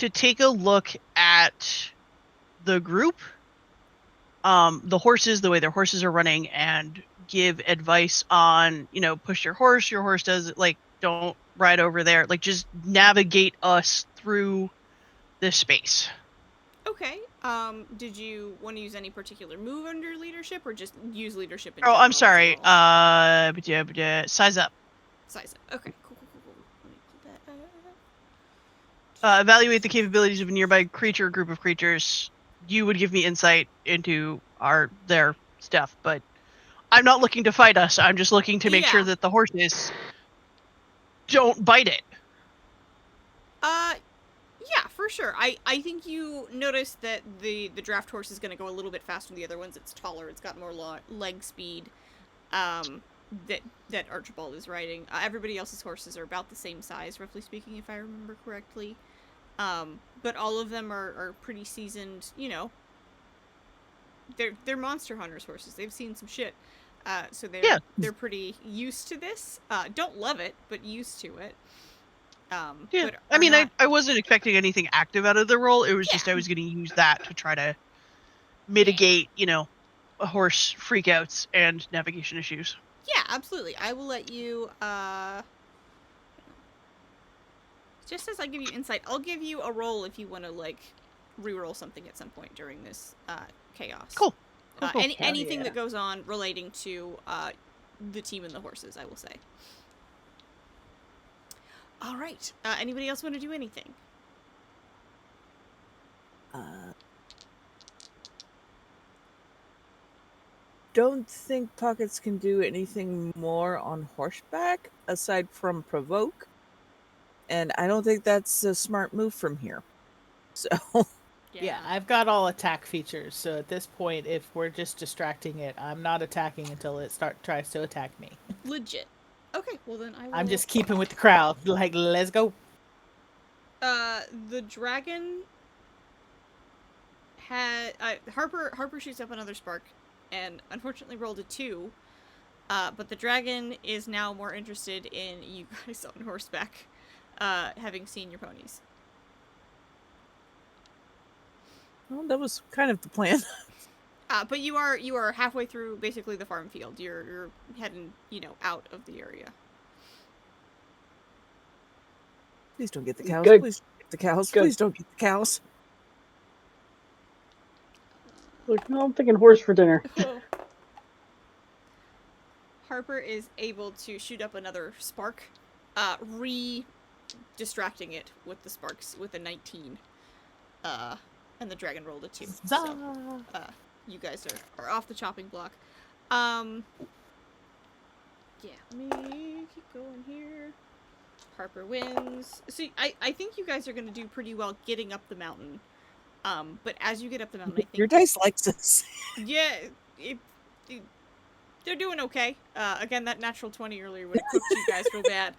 take a look at the group, the horses, the way their horses are running, and give advice on, push your horse does it, like, don't ride over there, like, just navigate us through this space. Okay. Did you want to use any particular move under leadership, or just use leadership in Oh, I'm general sorry. overall? Size up. Size up. Okay. Cool. Let me pull that up. Evaluate the capabilities of a nearby creature or group of creatures. You would give me insight into their stuff, but I'm not looking to fight us. I'm just looking to make sure Yeah. that the horses don't bite it. Yeah, for sure. I think you notice that the draft horse is going to go a little bit faster than the other ones. It's taller. It's got more leg speed. That Archibald is riding. Everybody else's horses are about the same size, roughly speaking, if I remember correctly. But all of them are pretty seasoned. They're monster hunters horses. They've seen some shit. So they're pretty used to this. Don't love it, but used to it. Yeah, But I mean, I wasn't expecting anything active out of the roll. It was just I Yeah. was going to use that to try to mitigate, a horse freakouts and navigation issues. Yeah, absolutely. I will let you. Just as I give you insight, I'll give you a roll if you want to re-roll something at some point during this chaos. Cool. Cool. Anything yeah. that goes on relating to the team and the horses, I will say. All right. Anybody else want to do anything? Don't think Pockets can do anything more on horseback aside from provoke. And I don't think that's a smart move from here. So Yeah, I've got all attack features, so at this point, if we're just distracting it, I'm not attacking until it tries to attack me. Legit. Okay, well then I will. I'm just keeping with the crowd. Like, let's go. The dragon had Harper shoots up another spark, and unfortunately rolled a 2. But the dragon is now more interested in you guys on horseback, having seen your ponies. well, that was kind of the plan. But you are halfway through basically the farm field. You're heading out of the area. Please don't get the cows. Good. Please don't get the cows. Good. Please don't get the cows. Like, no, I'm thinking horse for dinner. Harper is able to shoot up another spark, distracting it with the sparks with a 19. And the dragon rolled a 2. So, you guys are off the chopping block. Yeah, let me keep going here. Harper wins. So I think you guys are going to do pretty well getting up the mountain. But as you get up the mountain, I think Your dice likes this. Yeah, they're doing okay. Again, that natural 20 earlier would have cooked you guys real bad.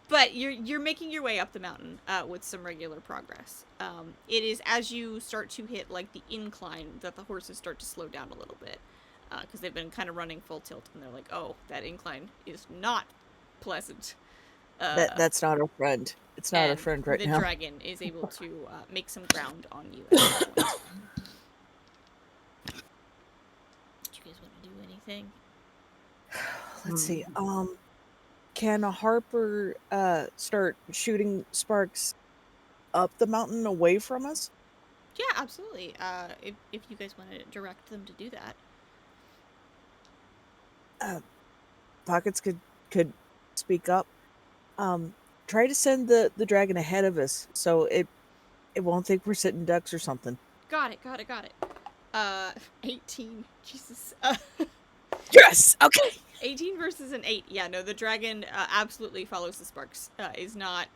But you're making your way up the mountain with some regular progress. It is as you start to hit the incline that the horses start to slow down a little bit, because they've been kind of running full tilt, and they're like, "Oh, that incline is not pleasant." That's not a friend. It's not a friend right the now. The dragon is able to make some ground on you at this point. Do you guys want to do anything? Let's see. Can Harper start shooting sparks up the mountain away from us? Yeah, absolutely. If you guys want to direct them to do that. Pockets could speak up. Try to send the dragon ahead of us so it won't think we're sitting ducks or something. Got it. 18. Jesus. Yes. Okay. 18 versus an 8. Yeah, no, the dragon absolutely follows the sparks. Is not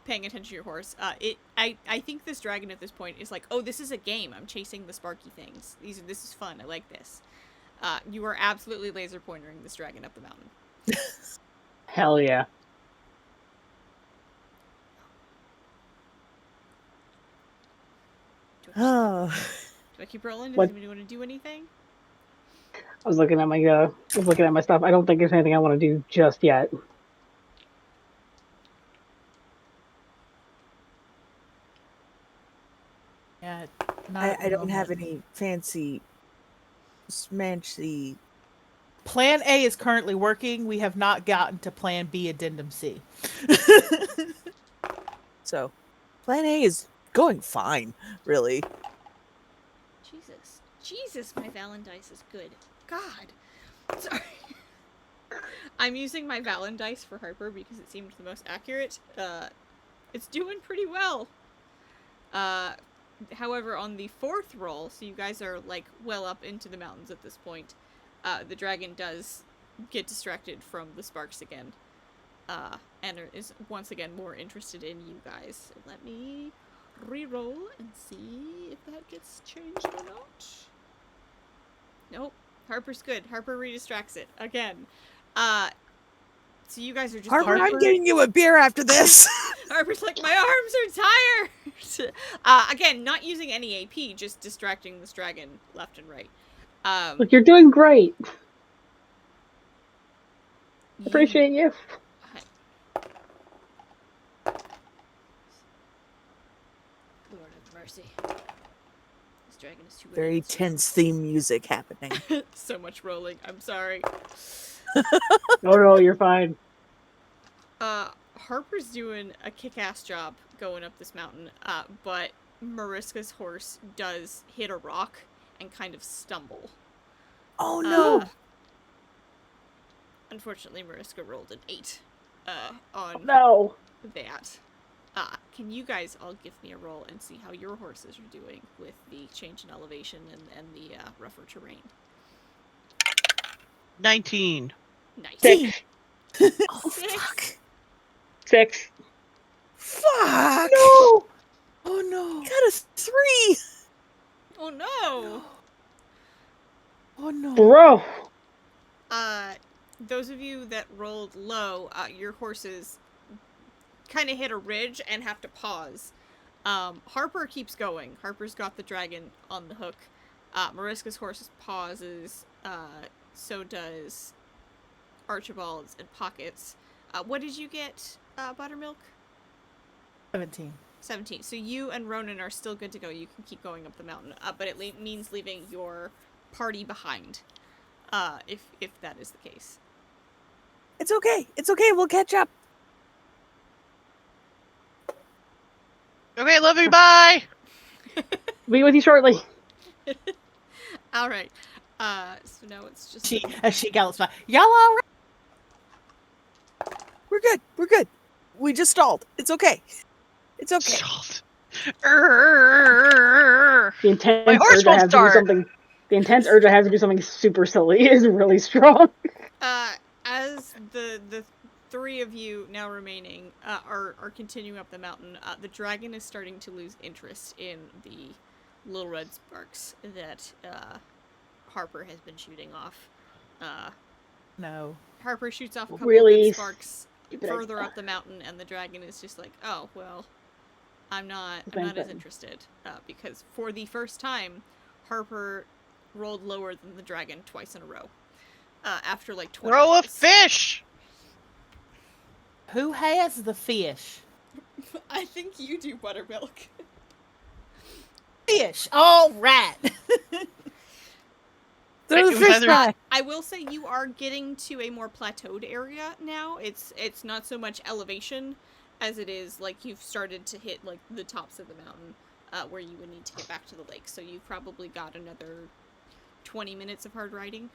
paying attention to your horse. I think this dragon at this point is like, oh, this is a game. I'm chasing the sparky things. This is fun. I like this. You are absolutely laser pointering this dragon up the mountain. Hell yeah. Oh. Do I keep rolling? Does What? anybody want to do anything? I was looking at my stuff. I don't think there's anything I want to do just yet. Yeah, I don't have any fancy smanchy. Plan A is currently working. We have not gotten to Plan B Addendum C. So, Plan A is going fine, really. Jesus, my Valendice is good. God. Sorry. I'm using my Valendice for Harper because it seemed the most accurate. It's doing pretty well. However, on the 4th roll, so you guys are well up into the mountains at this point, the dragon does get distracted from the sparks again, and is once again more interested in you guys. So let me re-roll and see if that gets changed or not. Nope. Harper's good. Harper redistracts it again. So you guys are just Harper, I'm getting you a beer after this. Harper's like, my arms are tired. Again, not using any AP, just distracting this dragon left and right. Look, you're doing great. Appreciate you. mercy. This dragon is too Very bananas for me. tense theme music happening. So much rolling. I'm sorry. No, you're fine. Harper's doing a kick-ass job going up this mountain, but Mariska's horse does hit a rock and kind of stumble. Oh no! Unfortunately, Mariska rolled an 8 on No. that. Can you guys all give me a roll and see how your horses are doing with the change in elevation and the rougher terrain? 19. Nice. 6. Oh Six. fuck! 6. Fuck! No. Oh no! Got a 3. Oh no! Oh no! Bro. Those of you that rolled low, your horses kind of hit a ridge and have to pause. Harper keeps going. Harper's got the dragon on the hook. Mariska's horse pauses. So does Archibald's and Pockets. What did you get, Buttermilk? 17. 17. So you and Ronan are still good to go. You can keep going up the mountain, but it means leaving your party behind, if that is the case. It's okay. It's okay. We'll catch up. Okay, love you, bye! Be with you shortly. All right. So now it's just As she gallops by. Y'all all right? We're good. We're good. We just stalled. It's okay. It's okay. Salt. The intense My horse urge I won't have to do start. something. The intense urge I have to do something super silly is really strong. as the three of you now remaining are continuing up the mountain, the dragon is starting to lose interest in the little red sparks that Harper has been shooting off. No. Harper shoots off a couple Really of good sparks stupid further idea. up the mountain, and the dragon is just like, "Oh well, I'm not Bang, as bang. interested," because for the first time, Harper rolled lower than the dragon twice in a row. After like 20 Throw a rolls. fish! Who has the fish? I think you do, Buttermilk. Fish. All right. Throw It the was fish either- pie. I will say you are getting to a more plateaued area now. It's not so much elevation as it is like you've started to hit like the tops of the mountain where you would need to get back to the lake. So you've probably got another 20 minutes of hard riding.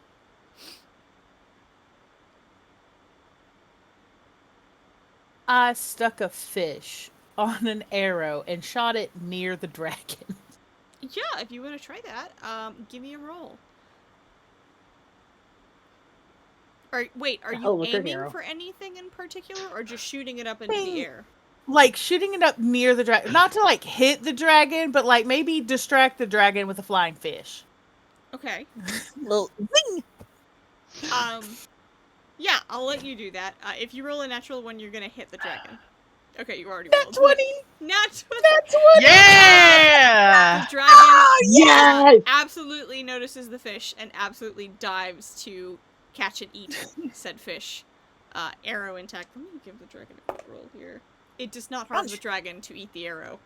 I stuck a fish on an arrow and shot it near the dragon. Yeah, if you want to try that, give me a roll. Wait, are Hell of you a trick aiming arrow. for anything in particular, or just shooting it up into the air? Like shooting it up near the dragon. Not to like hit the dragon, but like maybe distract the dragon with a flying fish. Okay. Little zing. Yeah, I'll let you do that. If you roll a natural one, you're gonna hit the dragon. Okay, you already Nat rolled. 20. Nat 20! Nat 20. Yeah! The dragon Yes! absolutely notices the fish and absolutely dives to catch and eat said fish. Arrow intact. Let me give the dragon a quick roll here. It does not harm the dragon to eat the arrow.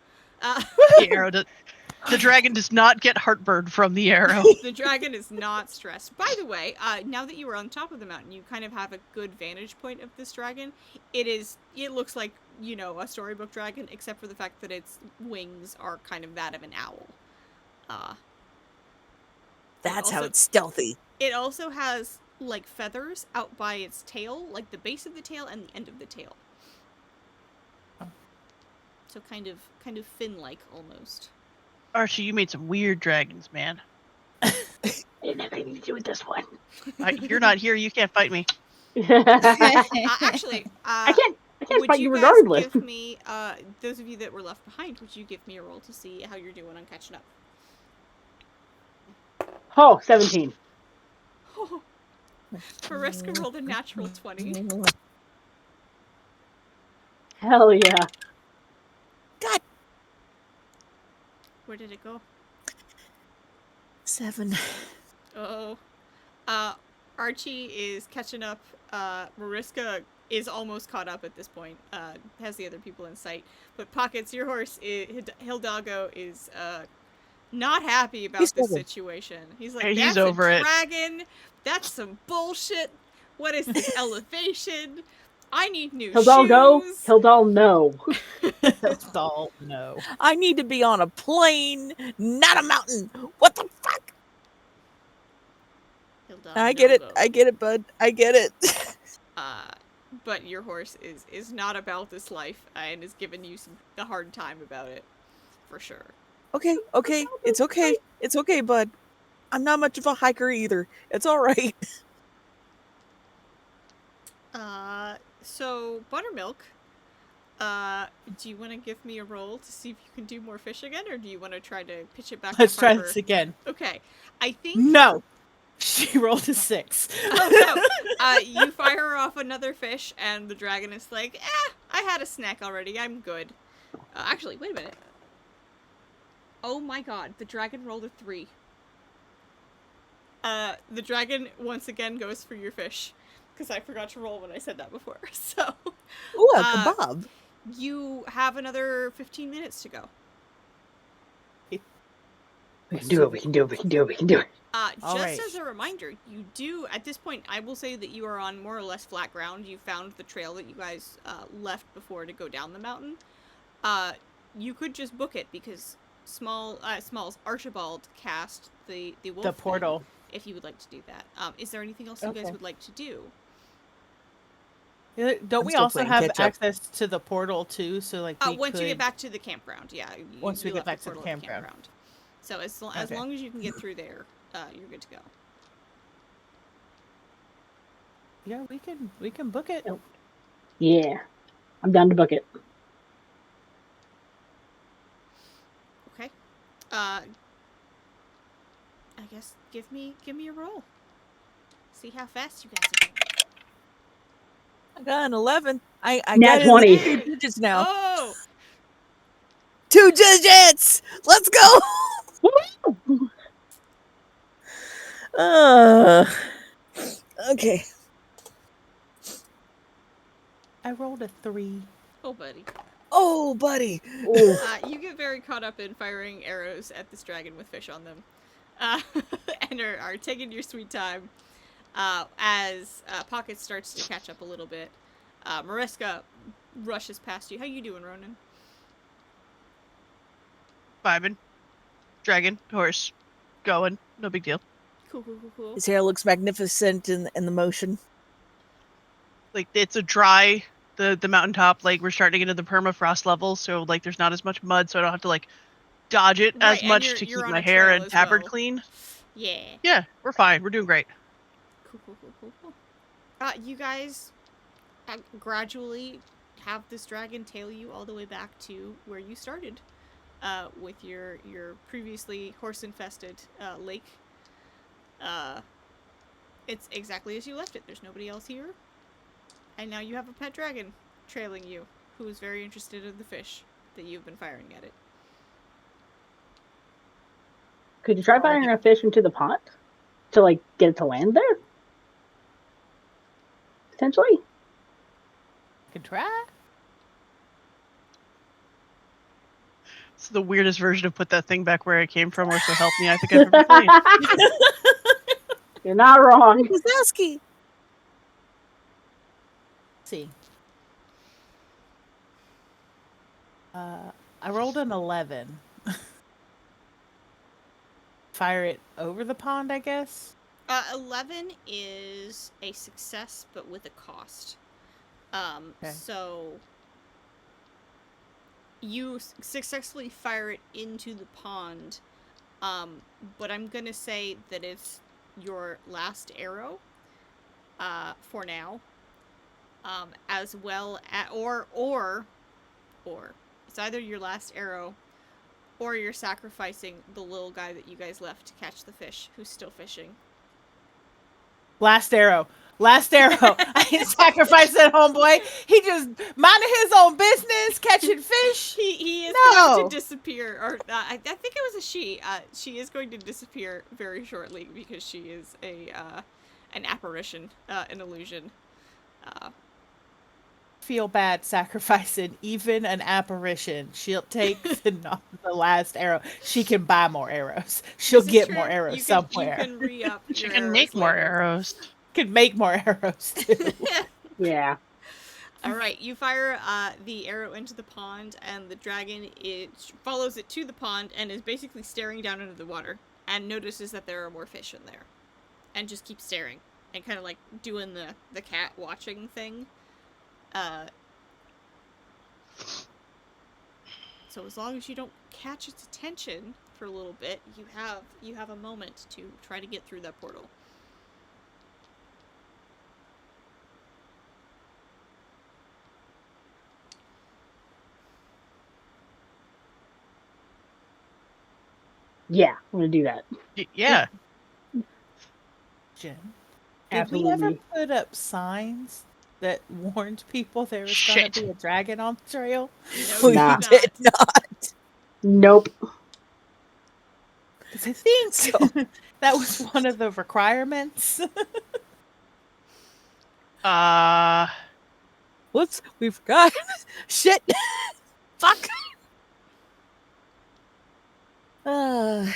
The dragon does not get heartburn from the arrow. The dragon is not stressed. By the way, now that you are on top of the mountain, you kind of have a good vantage point of this dragon. It looks like, a storybook dragon, except for the fact that its wings are kind of that of an owl. That's how also- it's stealthy. It also has, like, feathers out by its tail, like the base of the tail and the end of the tail. So kind of fin-like, almost. Archie, you made some weird dragons, man. I didn't have anything to do with this one. You're not here, you can't fight me. Actually, I can't would fight you you guys regardless. give me, those of you that were left behind, would you give me a roll to see how you're doing on catching up? Oh, 17. Mariska rolled a natural 20. Hell yeah. God. Where did it go? 7. Oh. Archie is catching up. Mariska is almost caught up at this point. Has the other people in sight. But Pockets, your horse, Hidalgo, is not happy He's about this troubled. situation. He's like, He's that's over a it. dragon. That's some bullshit. What is this elevation? I need new Hildalgo, shoes. Hildal, no. That's all. No. I need to be on a plane, not a mountain. What the fuck? I get it. I get it, bud. I get it. But your horse is not about this life and is giving you a hard time about it, for sure. Okay. It's okay. It's okay, bud. I'm not much of a hiker either. It's all right. So Buttermilk, do you want to give me a roll to see if you can do more fish again, or do you want to try to pitch it back Let's to try Harper? this again. Okay, I think No. She rolled a 6. Oh no! You fire off another fish, and the dragon is like, I had a snack already. I'm good. Actually, wait a minute. Oh my god, the dragon rolled a 3. The dragon once again goes for your fish, because I forgot to roll when I said that before. So, Ooh, a kebab. you have another 15 minutes to go. We can do it. We can do it. We can do it. We can do it. Just right. as a reminder, you do, at this point, I will say that you are on more or less flat ground. You found the trail that you guys left before to go down the mountain. You could just book it, because Smalls Archibald cast the wolf The portal. thing, if you would like to do that. Is there anything else you guys would like to do? Don't we still also playing have catch up. access to the portal too? So like we Once could... you get back to the campground, yeah. Once we you get left back to the portal at campground. So as Okay. long as you can get through there, you're good to go. Yeah, we can book it. Yeah, I'm down to book it. Okay. I guess give me a roll. See how fast you guys are going. I got an 11. I Nat got it in 20. the 2 digits now. Oh! 2 digits! Let's go! Okay. I rolled a 3. Oh, buddy. Oh, buddy. Ooh. You get very caught up in firing arrows at this dragon with fish on them. And are taking your sweet time. As Pocket starts to catch up a little bit. Mariska rushes past you. How you doing, Ronan? Vibing. Dragon, horse, going. No big deal. Cool. His hair looks magnificent in the motion. Like, it's a dry, the mountaintop, like, we're starting into the permafrost level, so, like, there's not as much mud, so I don't have to, like, dodge it Right, as and much you're to keep on my a hair trail and as tabard well. clean. Yeah. Yeah, we're fine. We're doing great. Cool. You guys gradually have this dragon tail you all the way back to where you started, with your previously horse-infested lake. It's exactly as you left it. There's nobody else here, and now you have a pet dragon trailing you, who is very interested in the fish that you've been firing at it. Could you try firing a fish into the pond to like get it to land there? Potentially. Can try. It's the weirdest version of put that thing back where it came from, or so help me, I think I've ever played. You're not wrong. Wazowski. See. I rolled an 11. Fire it over the pond, I guess. 11 is a success, but with a cost. Okay. So you successfully fire it into the pond, but I'm gonna say that it's your last arrow, for now, as well as, or it's either your last arrow, or you're sacrificing the little guy that you guys left to catch the fish, who's still fishing. Last arrow. I didn't sacrifice that homeboy. He just minding his own business, catching fish. He is No. going to disappear, or I think it was a she. She is going to disappear very shortly because she is an apparition, an illusion. feel bad sacrificing even an apparition. She'll take the last arrow. She can buy more arrows. She'll This is get true. more arrows You somewhere. can re-up She your can arrows make more later. arrows. Can make more arrows too. Yeah. All right, you fire the arrow into the pond, and the dragon follows it to the pond and is basically staring down into the water, and notices that there are more fish in there, and just keeps staring and kind of like doing the cat watching thing. So as long as you don't catch its attention for a little bit, you have a moment to try to get through that portal. Yeah, I'm gonna do that. Yeah. Jen, did Absolutely. we ever put up signs that warned people there was going Shit. to be a dragon on the trail? No, We you Nah. did did not. not. Nope. Because I think So- that was one of the requirements. Whoops, we forgot. Shit. Fuck. Uh,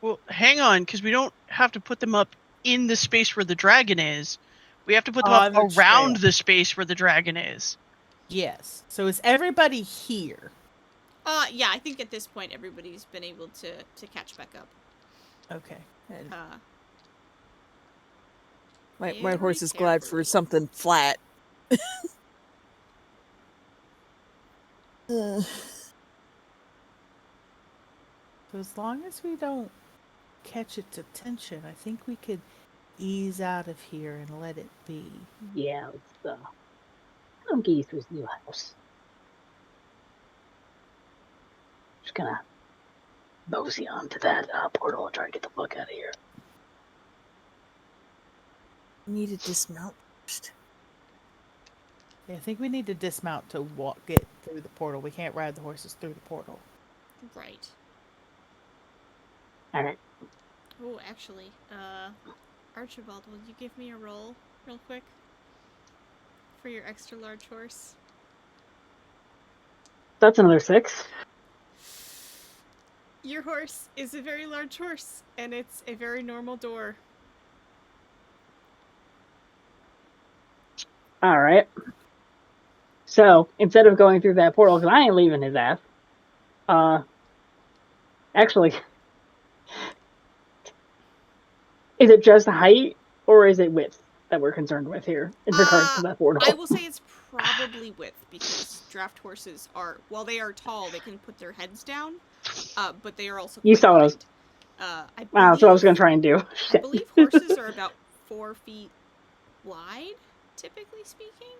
Well, hang on, because we don't have to put them up in the space where the dragon is. We have to put them up On the around trail. the space where the dragon is. Yes. So is everybody here? Yeah, I think at this point everybody's been able to catch back up. Okay. And my Very horse is glad for carefully. something flat. Uh, so as long as we don't catch its attention, I think we could ease out of here and let it be. Yeah, let's I'm getting through his new house. Just gonna mosey onto that portal and try to get the fuck out of here. need to dismount first. Yeah, I think we need to dismount to get through the portal. We can't ride the horses through the portal. Right. Alright. Oh, actually, Archibald, will you give me a roll real quick for your extra large horse? That's another 6. Your horse is a very large horse, and it's a very normal door. Alright. So, instead of going through that portal, because I ain't leaving his ass, actually, is it just height, or is it width that we're concerned with here in regards to that portal? I will say it's probably width, because draft horses are, while they are tall, they can put their heads down, but they are also You quite saw what I was- wide. I believe, That's what I was going to try and do. I Shit. believe horses are about 4 feet wide, typically speaking.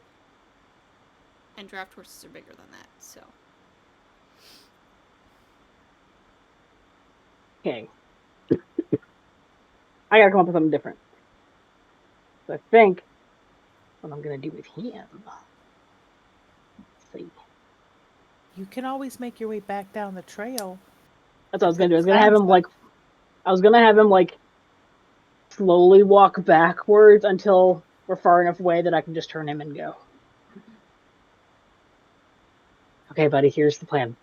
And draft horses are bigger than that, so. Okay. I gotta come up with something different. So I think what I'm gonna do with him. Let's see. You can always make your way back down the trail. That's what I was gonna do. I was gonna have him like slowly walk backwards until we're far enough away that I can just turn him and go. Okay, buddy, here's the plan.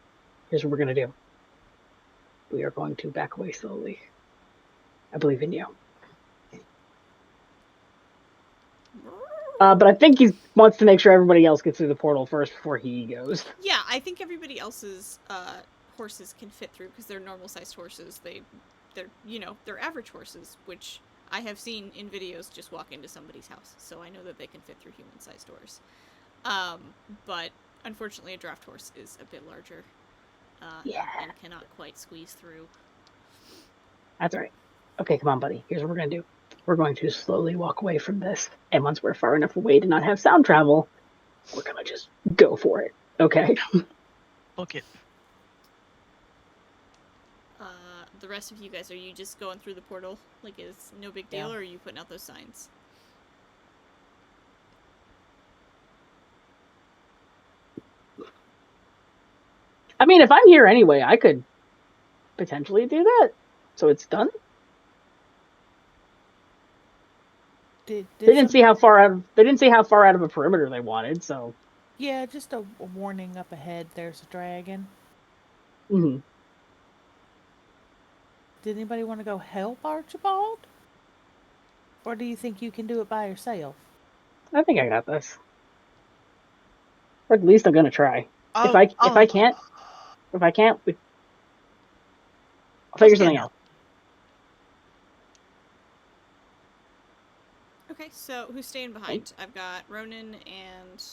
Here's what we're gonna do. We are going to back away slowly. I believe in you. But I think he wants to make sure everybody else gets through the portal first before he goes. Yeah, I think everybody else's horses can fit through because they're normal-sized horses. They're average horses, which I have seen in videos just walk into somebody's house, so I know that they can fit through human-sized doors. But unfortunately, a draft horse is a bit larger and cannot quite squeeze through. That's all right. Okay, come on, buddy. Here's what we're gonna do. We're going to slowly walk away from this, and once we're far enough away to not have sound travel, we're gonna just go for it. Okay. Book it. The rest of you guys, are you just going through the portal like it's no big deal, Yeah. or are you putting out those signs? I mean, if I'm here anyway, I could potentially do that. So it's done. They didn't see how far out. They didn't see how far out of a perimeter they wanted. So Yeah, just a warning up ahead. There's a dragon. mhm. Did anybody want to go help Archibald? Or do you think you can do it by yourself? I think I got this. Or at least I'm gonna try. If I'll I if I I'll can't if I can't, I'll I'll figure stand something out. out. Okay, so who's staying behind? I've got Ronan and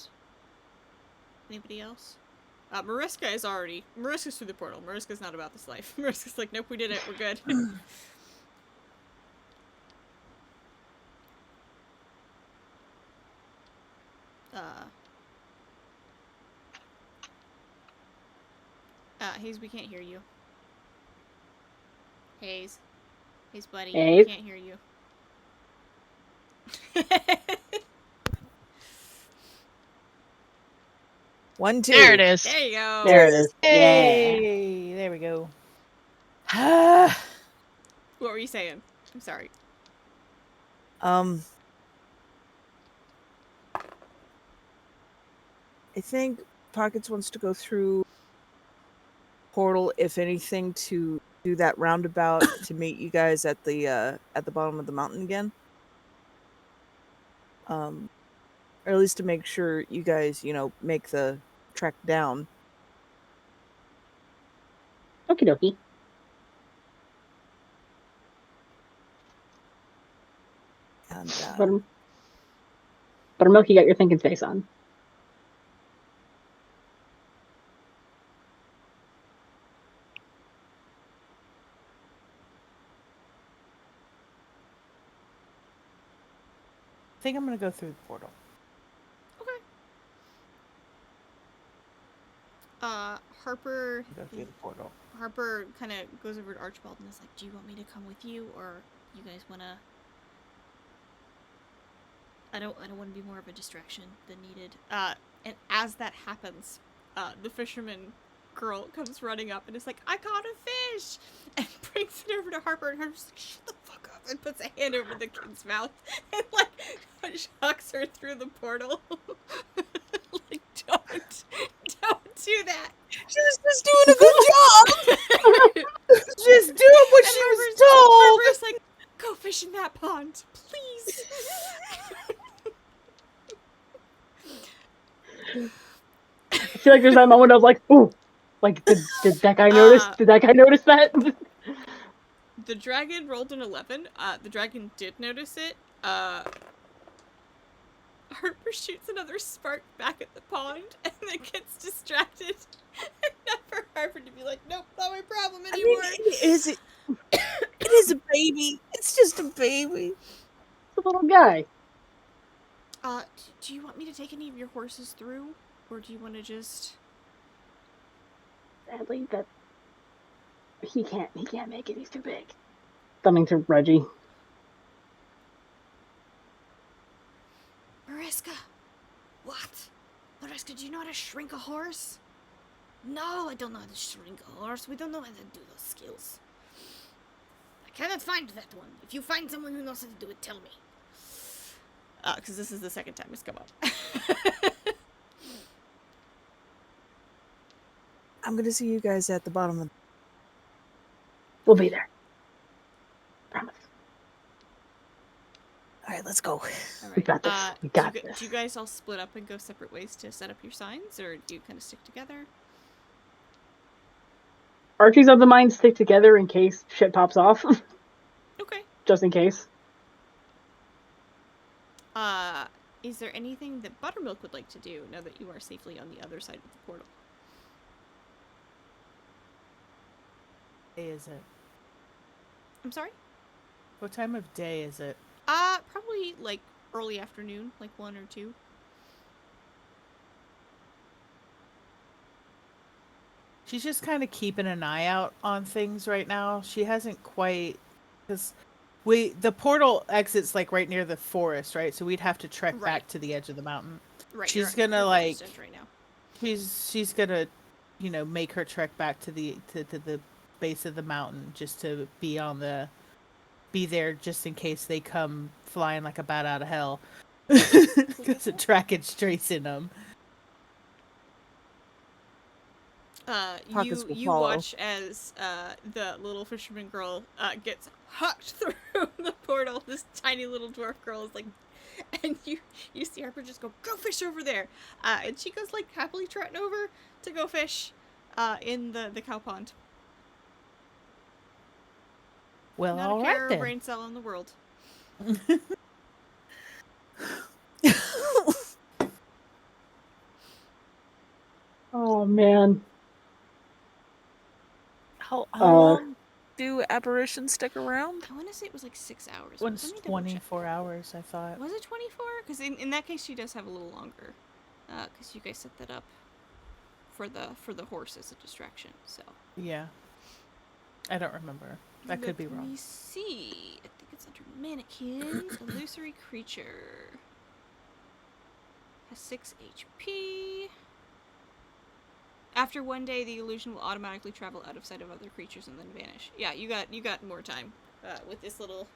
anybody else? Mariska is already. Mariska's through the portal. Mariska's not about this life. Mariska's like, nope, we did it. We're good. Hayes, we can't hear you. Hayes. Hayes, buddy. We Hey, can't hear you. 1, 2. There it is. There you go. there it is. Yeah. Hey, there we go. What were you saying? I'm sorry. I think Pockets wants to go through portal, if anything, to do that roundabout to meet you guys at the bottom of the mountain again. Or at least to make sure you guys, make the trek down. Okie dokie. And Buttermilk, you got your thinking face on. I think I'm gonna go through the portal. Okay. Harper. Go through the portal. Harper kind of goes over to Archibald and is like, "Do you want me to come with you, or you guys wanna?" I don't want to be more of a distraction than needed. And as that happens, the fisherman girl comes running up and is like, "I caught a fish!" and brings it over to Harper, and Harper's like, "Shut the fuck up!" and puts a hand over the kid's mouth and like shocks her through the portal. Like, don't do that. she was just doing a good job. Just doing what she was told. Harper's like, "Go fish in that pond, please." I feel like there's that moment of like, ooh, like did that guy notice? Did that guy notice that? The dragon rolled an 11. The dragon did notice it. Harper shoots another spark back at the pond and then gets distracted. Enough for Harper to be like, "Nope, not my problem anymore." I mean, it is a baby. It's just a baby. The little guy. Do you want me to take any of your horses through? Or do you want to just... Sadly, that he can't make it. He's too big. Thumbing to Reggie. Mariska! What? Mariska, do you know how to shrink a horse? No, I don't know how to shrink a horse. We don't know how to do those skills. I cannot find that one. If you find someone who knows how to do it, tell me. Because this is the second time it's come up. I'm gonna see you guys at the bottom of. We'll be there. Promise. All right, let's go. All right. We got this. We got this. Do you guys all split up and go separate ways to set up your signs, or do you kind of stick together? Archie's of the mind stick together in case shit pops off. Okay. Just in case. Is there anything that Buttermilk would like to do now that you are safely on the other side of the portal? Day is it? I'm sorry? What time of day is it? Probably like early afternoon, like 1 or 2. She's just kind of keeping an eye out on things right now. She hasn't quite, because the portal exits like right near the forest, right? So we'd have to trek back to the edge of the mountain. Right. She's gonna like, right now. she's gonna, make her trek back to the base of the mountain just to be be there just in case they come flying like a bat out of hell. Because the trackage tracing them. Pockets will You follow. watch as the little fisherman girl gets hucked through the portal. This tiny little dwarf girl is like, and you see Harper just go fish over there, and she goes like happily trotting over to go fish, in the cow pond. Well, Not all a right care or then. brain cell in the world. Oh man. How Uh, long do apparitions stick around? I want to say it was like 6 hours. Once Let me double check. 24 hours, I thought. Was it 24? Because in that case, she does have a little longer. Because you guys set that up for the horse as a distraction. So Yeah. I don't remember. I could be Let wrong. me see. I think it's under mannequins. Illusory creature has 6 HP. After 1 day, the illusion will automatically travel out of sight of other creatures and then vanish. Yeah, you got more time with this little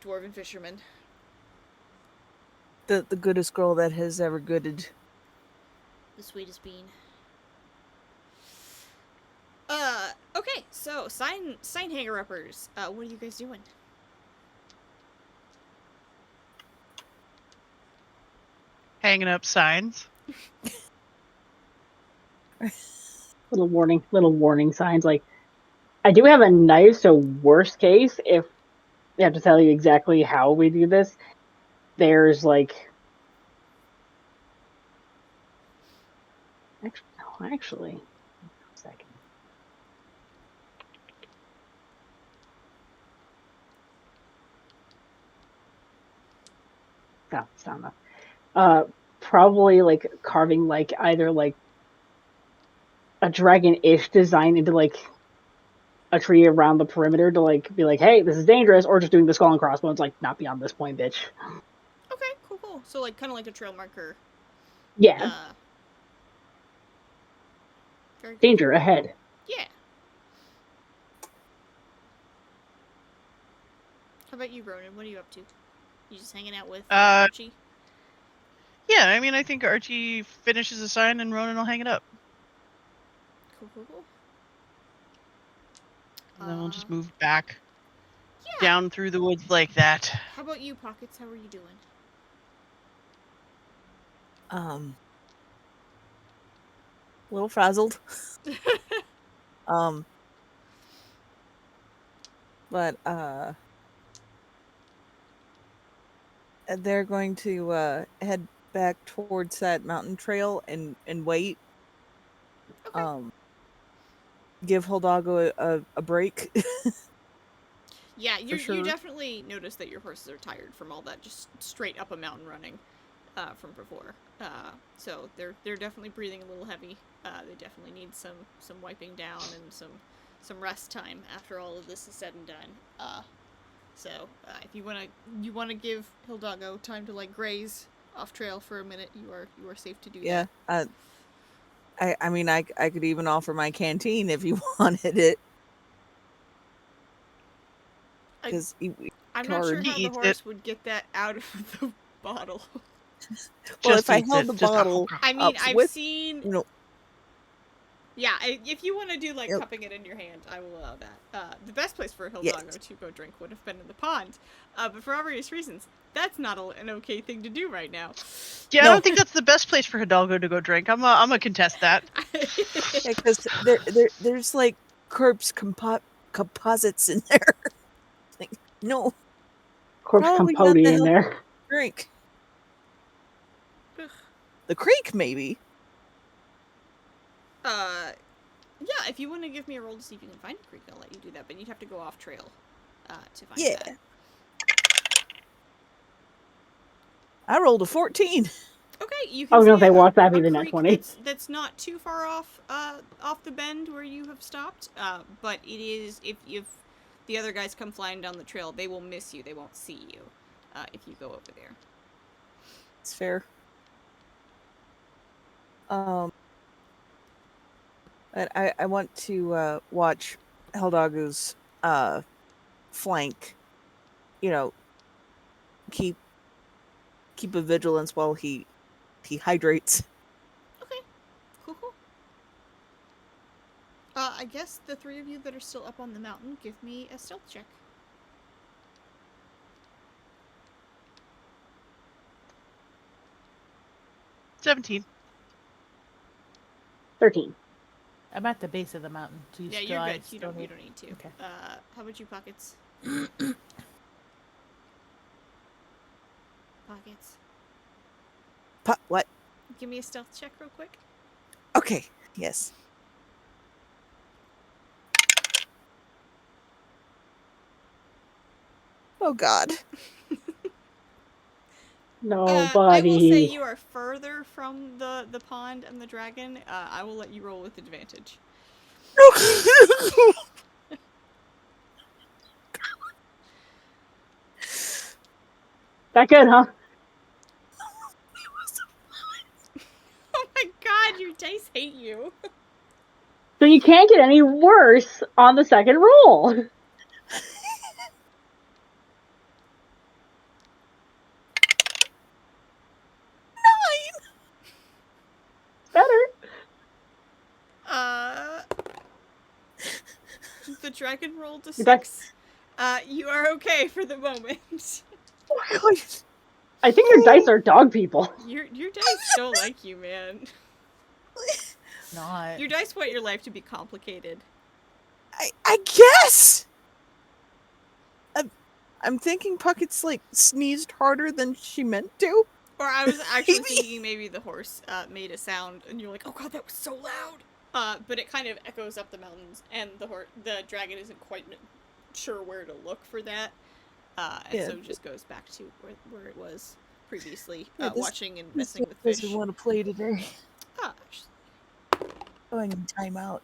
dwarven fisherman. The goodest girl that has ever gooded. The sweetest bean. Okay, so sign hanger uppers. What are you guys doing? Hanging up signs. little warning signs. Like, I do have a knife, so worst case, if we have to tell you exactly how we do this, there's like, actually, a second. No, it's not enough. Probably like carving like either like a dragon-ish design into like a tree around the perimeter to like be like, hey, this is dangerous, or just doing the skull and crossbones, like not beyond this point, bitch. Okay, cool. So like kind of like a trail marker. Yeah, Very good. danger ahead. Yeah. How about you, Ronan? What are you up to? You just hanging out with Archie? Yeah, I mean, I think Archie finishes a sign and Ronan will hang it up. Cool. And then we'll just move back Yeah. down through the woods like that. How about you, Pockets? How are you doing? A little frazzled. But they're going to head back towards that mountain trail and wait. Okay. Give Hildago a break. Yeah, you sure. definitely notice that your horses are tired from all that just straight up a mountain running from before. So they're definitely breathing a little heavy. They definitely need some wiping down and some rest time after all of this is said and done. So if you wanna give Hildago time to like graze off trail for a minute, you are safe to do that. Yeah. I mean, I could even offer my canteen if you wanted it. Because I'm not sure how the horse would get that out of the bottle. Well, if I held the bottle, I mean, I've seen. You know, yeah, if you want to do like cupping it in your hand, I will allow that. The best place for Hildago to go drink would have been in the pond, but for obvious reasons, that's not an okay thing to do right now. Yeah, no. I don't think that's the best place for Hidalgo to go drink. I'm gonna contest that. Because there's like corpse composites in there. Like, no, corpse compote in there. Drink. The creek, maybe. Yeah, if you want to give me a roll to see if you can find a creek, I'll let you do that, but you'd have to go off trail to find that. I rolled a 14. Okay, you can see that be the creek 20? That's not too far off the bend where you have stopped, but it is, if the other guys come flying down the trail, they will miss you, they won't see you if you go over there. It's fair. But I want to watch Hildago's flank, keep a vigilance while he hydrates. Okay. Cool. I guess the three of you that are still up on the mountain, give me a stealth check. 17. 13. I'm at the base of the mountain. So you Yeah, still, you're I good. You still don't need to. Okay. How about you, Pockets? Pockets. What? Give me a stealth check real quick. Okay. Yes. Oh God. I will say Nobody. you are further from the pond and the dragon. I will let you roll with advantage. That good, huh? Oh my god, your dice hate you. So you can't get any worse on the second roll. Better. The dragon rolled a You're back. 6. You are okay for the moment. I think your dice are dog people. Your dice don't like you, man. Not. Your dice want your life to be complicated. I guess. I'm thinking Pucket's like sneezed harder than she meant to. Or I was actually thinking maybe the horse made a sound, and you're like, "Oh god, that was so loud!" But it kind of echoes up the mountains, and the dragon isn't quite sure where to look for that, and so just goes back to where it was previously, watching and messing with fish. Doesn't want to play today. Actually. Going in timeout.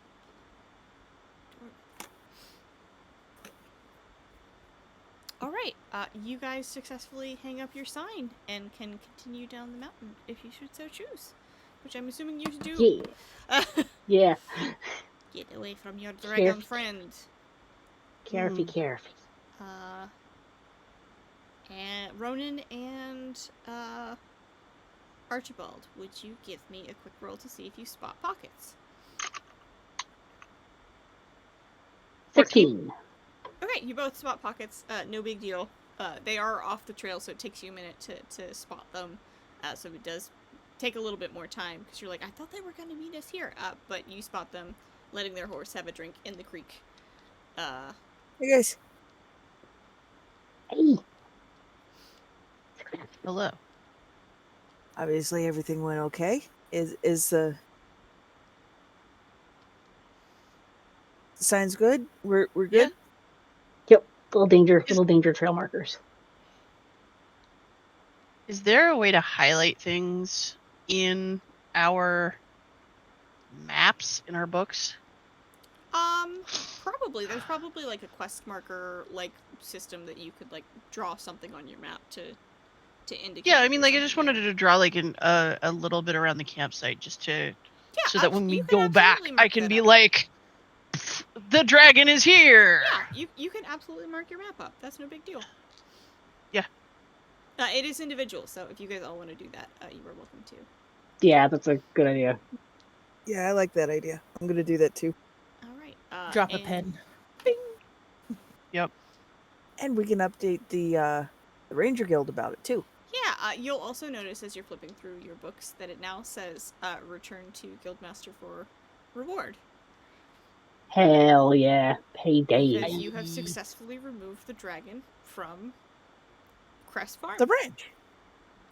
Alright, you guys successfully hang up your sign and can continue down the mountain if you should so choose. Which I'm assuming you do. Yeah. Get away from your dragon friend. Careful. And Ronan and Archibald, would you give me a quick roll to see if you spot Pockets? 16. Okay, you both spot Pockets. No big deal. They are off the trail, so it takes you a minute to spot them. So it does take a little bit more time, because you're like, I thought they were going to meet us here. But you spot them letting their horse have a drink in the creek. Hey guys. Hey. Hello. Obviously everything went okay. Is the signs good? We're good? Yeah. Yep. Little danger trail markers. Is there a way to highlight things in our maps in our books? Probably. There's probably like a quest marker like system that you could like draw something on your map to indicate. Yeah, I mean, like I just wanted to draw like a little bit around the campsite just to so that when we go back, I can be like, the dragon is here. Yeah, you can absolutely mark your map up. That's no big deal. Yeah. It is individual, so if you guys all want to do that, you are welcome to. Yeah, that's a good idea. Yeah, I like that idea. I'm gonna do that too. All right. Drop a pen. Bing. Yep. And we can update the Ranger Guild about it too. Yeah, you'll also notice as you're flipping through your books that it now says return to Guildmaster for reward. Hell yeah. Payday. Because you have successfully removed the dragon from Crest Farm. The branch.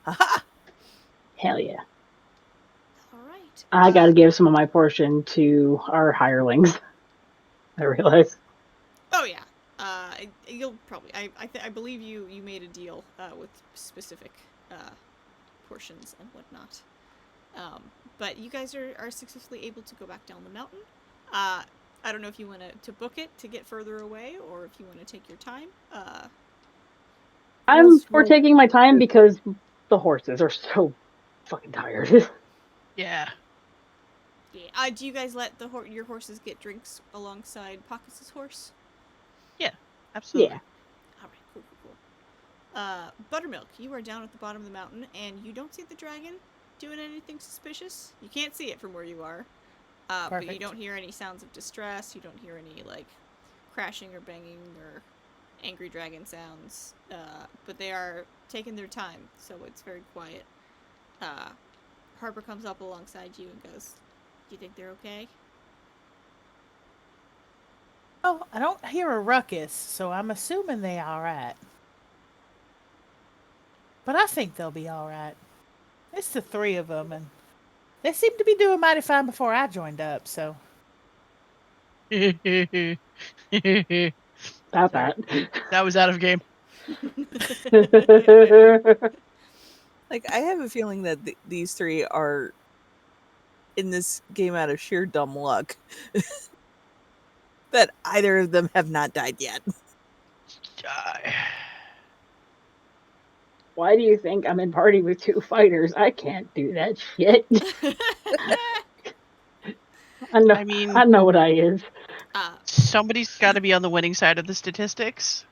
Haha. Hell yeah. Alright. I gotta give some of my portion to our hirelings. I realize. Oh yeah. You'll probably. I believe you made a deal with specific portions and whatnot. But you guys are successfully able to go back down the mountain. I don't know if you want to book it to get further away, or if you want to take your time. I'm for taking my time because the horses are so fucking tired. Yeah. Yeah. Do you guys let your horses get drinks alongside Pockets' horse? Yeah. Absolutely. All right, cool. Buttermilk, you are down at the bottom of the mountain, and you don't see the dragon doing anything suspicious. You can't see it from where you are, but you Perfect. don't hear any sounds of distress. You don't hear any, like, crashing or banging or angry dragon sounds. But they are taking their time, so it's very quiet. Harper comes up alongside you and goes, "Do you think they're okay?" Oh, I don't hear a ruckus, so I'm assuming they all right. But I think they'll be all right. It's the three of them, and they seemed to be doing mighty fine before I joined up, so. Stop Sorry. that. That was out of game. Like, I have a feeling that these three are in this game out of sheer dumb luck. That either of them have not died yet. Why do you think I'm in party with two fighters? I can't do that shit. I mean, I know what I is. somebody's got to be on the winning side of the statistics.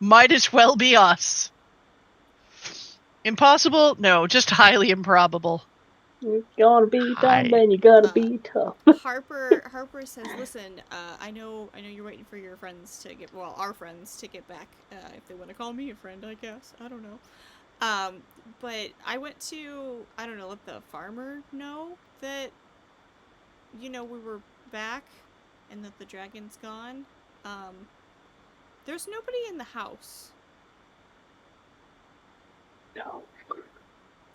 Might as well be us. Impossible? No, just highly improbable. You're gonna be dumb and you're gonna be tough. Harper says, "Listen, I know you're waiting for your friends to get, well, our friends to get back, if they want to call me a friend, I guess. I don't know. But I went to, I don't know, let the farmer know that, we were back and that the dragon's gone. There's nobody in the house." No.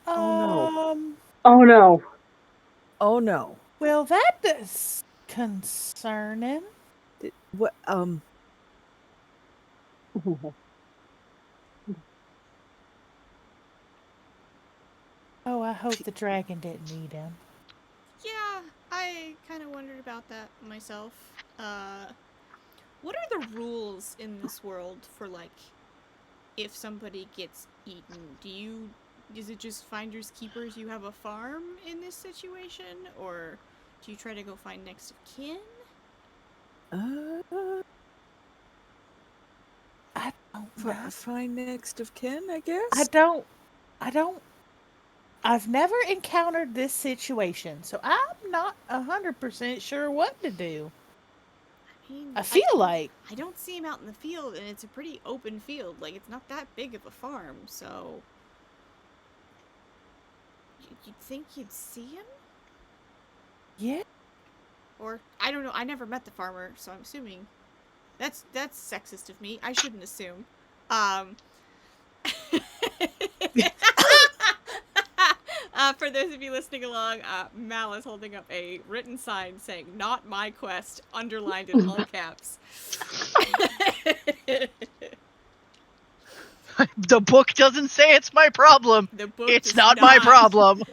Oh, Oh no. Oh no. Well, that is concerning. What? Oh, I hope the dragon didn't eat him. Yeah, I kind of wondered about that myself. What are the rules in this world for, like, if somebody gets eaten? Is it just finders keepers? You have a farm in this situation, or do you try to go find next of kin? I don't know. Find next of kin, I guess. I don't. I've never encountered this situation, so I'm not 100% sure what to do. I mean, I feel like I don't see him out in the field, and it's a pretty open field. Like, it's not that big of a farm, so you'd think you'd see him? yeah. Or, I don't know, I never met the farmer, so I'm assuming. That's sexist of me. I shouldn't assume. For those of you listening along, Mal is holding up a written sign saying, "Not my quest," underlined in all caps. The book doesn't say it's my problem. The book It's not my problem.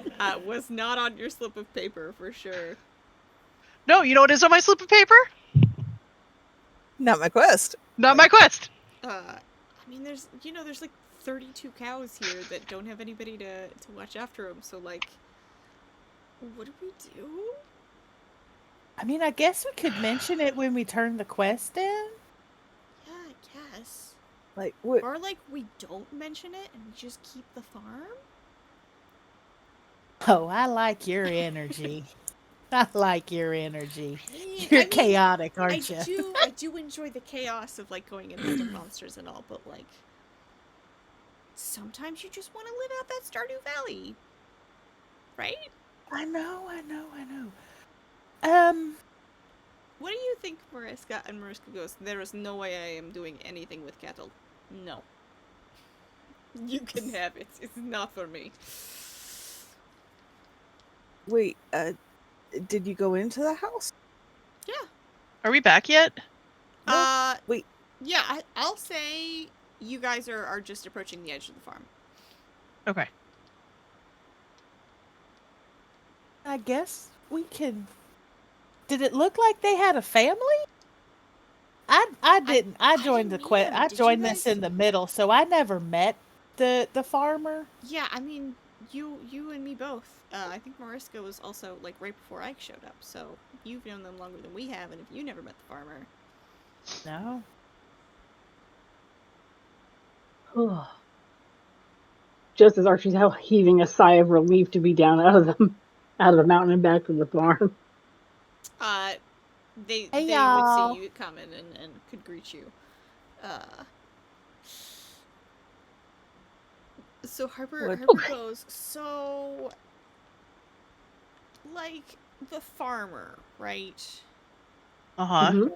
Was not on your slip of paper, for sure. No, you know what is on my slip of paper? Not my quest. Not my quest. I mean, there's like 32 cows here that don't have anybody to watch after them, so, like, what do we do? I mean, I guess we could mention it when we turn the quest in. Yeah, I guess. Like, what? Or, like, we don't mention it and we just keep the farm? Oh, I like your energy. I like your energy. I You're mean, chaotic, aren't you? I do enjoy the chaos of, like, going and hunting monsters and all, but, like, sometimes you just want to live out that Stardew Valley. Right? I know. What do you think, Mariska? And Mariska goes, "There is no way I am doing anything with cattle. No. You can have it. It's not for me." Wait, did you go into the house? Yeah. Are we back yet? Wait. Yeah, I'll say you guys are just approaching the edge of the farm. Okay. I guess we can. Did it look like they had a family? I didn't. I joined the quest. I joined this in the middle, so I never met the farmer. Yeah, I mean, you and me both. I think Mariska was also, like, right before Ike showed up, so you've known them longer than we have, and if you never met the farmer. No. Just as Archie's out heaving a sigh of relief to be down out of the mountain and back to the farm. They Hey, they would see y'all. you coming and could greet you. So Harper What? goes, so like the farmer, right? Uh-huh. Mm-hmm.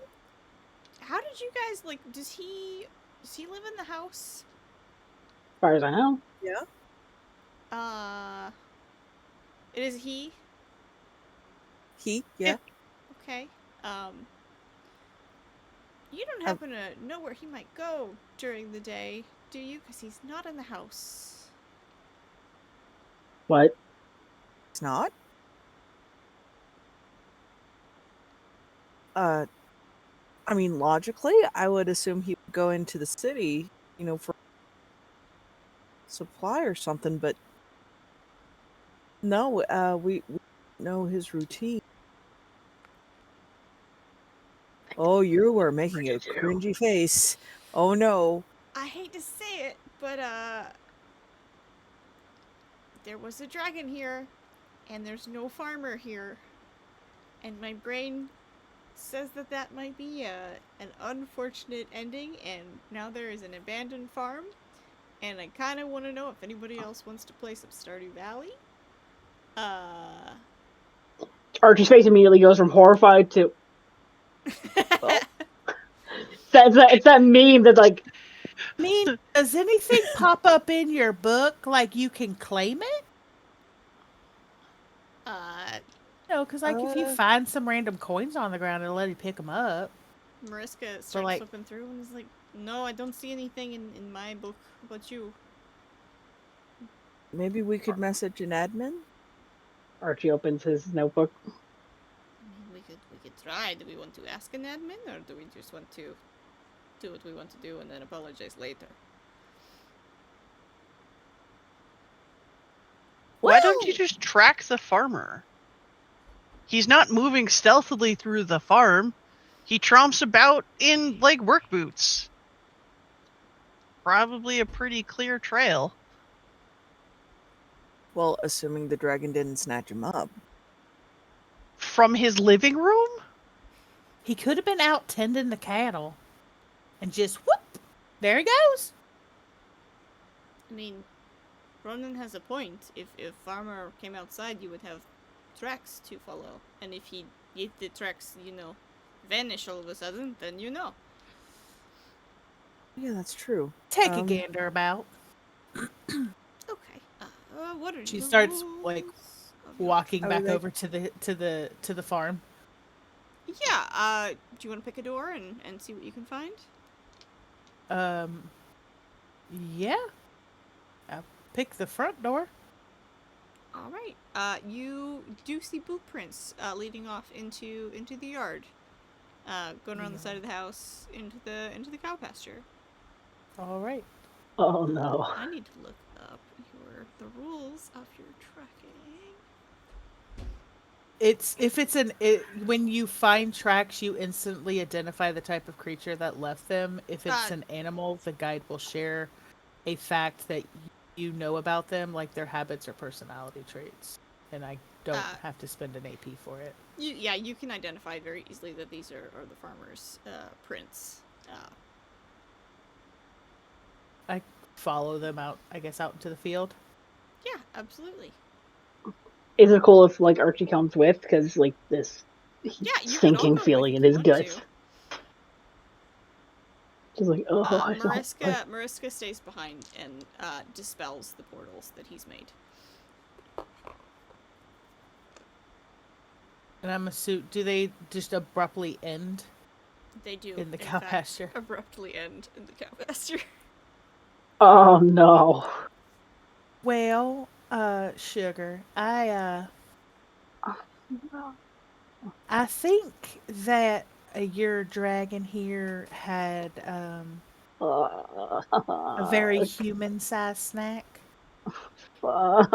How did you guys like does he live in the house? As far as I know. Yeah. Uh it is he? Yeah. Okay. Um you don't Um, happen to know where he might go during the day, do you? Because he's not in the house. What? it's not. Uh, I mean, logically, I would assume he would go into the city, for supply or something. But no, we know his routine. Oh, you were making a cringy face. Oh no. I hate to say it, but there was a dragon here, and there's no farmer here, and my brain says that that might be an unfortunate ending, and now there is an abandoned farm, and I kind of want to know if anybody else wants to play some Stardew Valley. Uh. Archie's face immediately goes from horrified to Well, it's that meme that like I mean, does anything pop up in your book like you can claim it? uh, No, because like if you uh, find some random coins on the ground, it'll let you pick them up. Mariska But starts like, flipping through and is like, no, I don't see anything in my book about you. maybe we could message an admin. Archie opens his notebook. I mean, we could try. Do we want to ask an admin, or do we just want to do what we want to do and then apologize later? Why don't you Well, just track the farmer? He's not moving stealthily through the farm. He tromps about in like work boots. Probably a pretty clear trail. well, assuming the dragon didn't snatch him up. From his living room? he could have been out tending the cattle and just whoop, there he goes. I mean, Ronan has a point. If farmer came outside, you would have tracks to follow, and if the tracks, vanish all of a sudden, then you know. Yeah, that's true. Take a gander about. Okay. What are She the starts like rules of your walking I would back like, over to the farm. Yeah, do you want to pick a door and see what you can find? Um, yeah, I'll pick the front door. Alright. You do see blueprints, leading off into the yard. Going around the side of the house into the cow pasture. All right. Oh no. I need to look up the rules of your tracking. When you find tracks, you instantly identify the type of creature that left them. If it's Uh, an animal, the guide will share a fact that you know about them, like their habits or personality traits, and I don't have to spend an AP for it. you can identify very easily that these are the farmer's prints. I follow them out, I guess, out into the field. Yeah, absolutely. Is it cool if like Archie comes with? Because like this Yeah, you could all sinking go with feeling if in you his want guts. to. Just like, oh, I don't. Mariska stays behind and dispels the portals that he's made. And I'm assuming, do they just abruptly end They do, in the in cow fact, pasture? abruptly end in the cow pasture. Oh no. Well, sugar, I think that your dragon here had a very Fuck. human-sized snack. Fuck.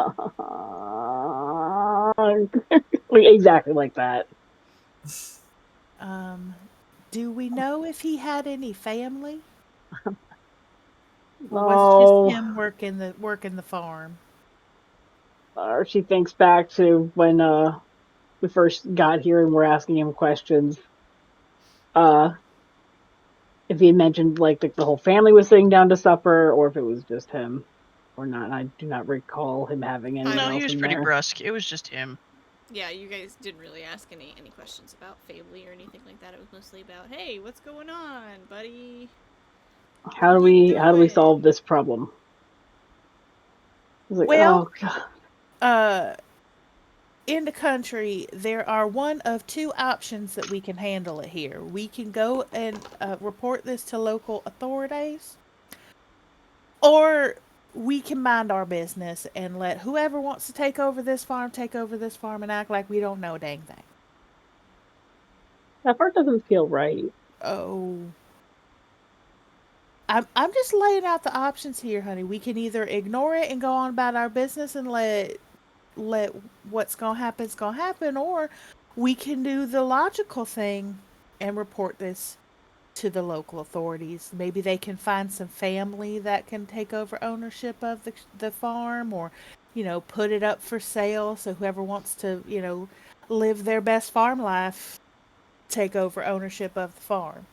Like, exactly like that. Um, Do we know if he had any family? Or was it just Oh, him working the farm? Archie thinks back to when we first got here and we're asking him questions. Uh, if he had mentioned like the whole family was sitting down to supper, or if it was just him, or not. I do not recall him having anyone No, he else was in pretty there. brusque. It was just him. Yeah, you guys didn't really ask any questions about family or anything like that. It was mostly about, hey, what's going on, buddy? What are you How do we doing? solve this problem? He's like, Well, oh god. uh, in the country, there are one of two options that we can handle it here. We can go and report this to local authorities, or we can mind our business and let whoever wants to take over this farm and act like we don't know a dang thing. That part doesn't feel right. Oh, I'm just laying out the options here, honey. We can either ignore it and go on about our business and let what's gonna happen is gonna happen, or we can do the logical thing and report this to the local authorities. Maybe they can find some family that can take over ownership of the farm, or put it up for sale so whoever wants to live their best farm life take over ownership of the farm.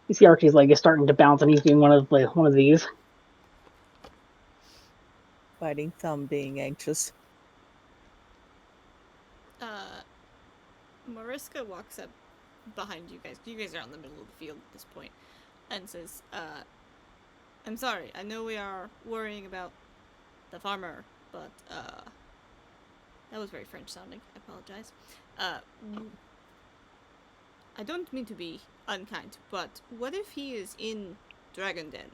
You see Archie's leg is starting to bounce and he's doing one of these. Biting thumb, being anxious. Uh, Mariska walks up behind you guys. You guys are out in the middle of the field at this point, and says, I'm sorry, I know we are worrying about the farmer, but, that was very French sounding. I apologize. I don't mean to be unkind, but what if he is in Dragon Den?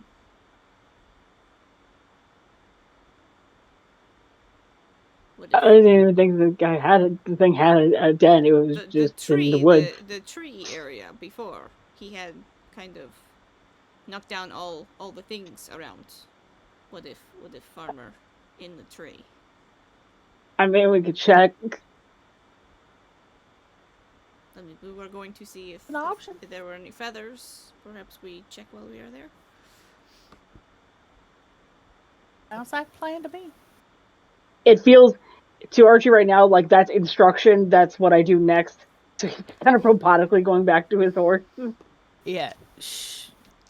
What if I didn't even think the thing had a den. It was the just in the tree, woods. the tree area before he had kind of knocked down all the things around? What if farmer in the tree? I mean, we could check. I mean, we were going to see An option. if there were any feathers. Perhaps we check while we are there. Sounds like a plan to me. It feels to Archie right now like that's instruction. That's what I do next. So he's kind of robotically going back to his horse. Yeah.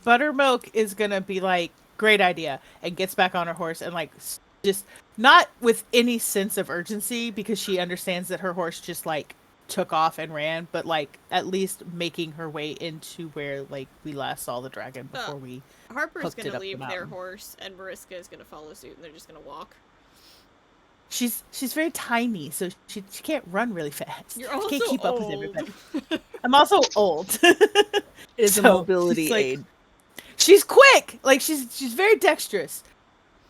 Buttermilk is gonna be like, great idea, and gets back on her horse and like just not with any sense of urgency because she understands that her horse just like took off and ran, but like at least making her way into where like we last saw the dragon before we Harper's hooked it gonna up the leave their mountain. horse, and Mariska is gonna follow suit, and they're just gonna walk. She's very tiny, so she can't run really fast. You're She also can't keep up with old. everybody. I'm also old. It is a So, mobility she's like, aid. she's quick. Like she's very dexterous,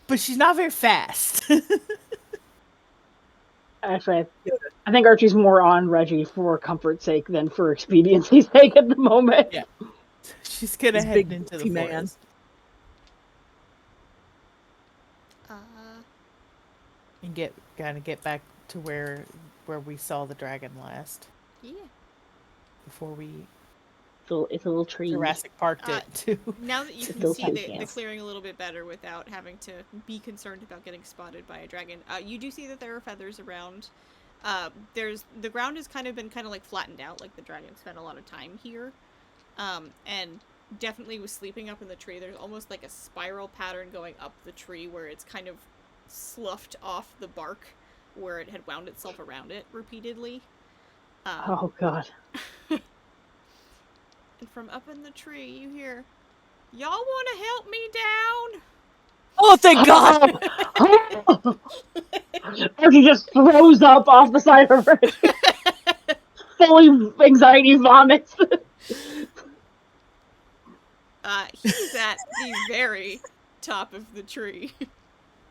but she's not very fast. Actually, I think Archie's more on Reggie for comfort's sake than for expediency's sake at the moment. Yeah. She's gonna He's head big, into the beefy man. forest. And get back to where we saw the dragon last Yeah. before we So it's a little tree. Jurassic Parked it too. Now that you It's can still see tight, the yes. clearing a little bit better without having to be concerned about getting spotted by a dragon, you do see that there are feathers around. The ground has kind of been like flattened out, like the dragon spent a lot of time here, and definitely was sleeping up in the tree. There's almost like a spiral pattern going up the tree where it's kind of sloughed off the bark where it had wound itself around it repeatedly. Oh god. And from up in the tree, you hear, "Y'all want to help me down?" Oh, thank God! Archie just throws up off the side of Reggie. Fully anxiety vomits. He's at the very top of the tree,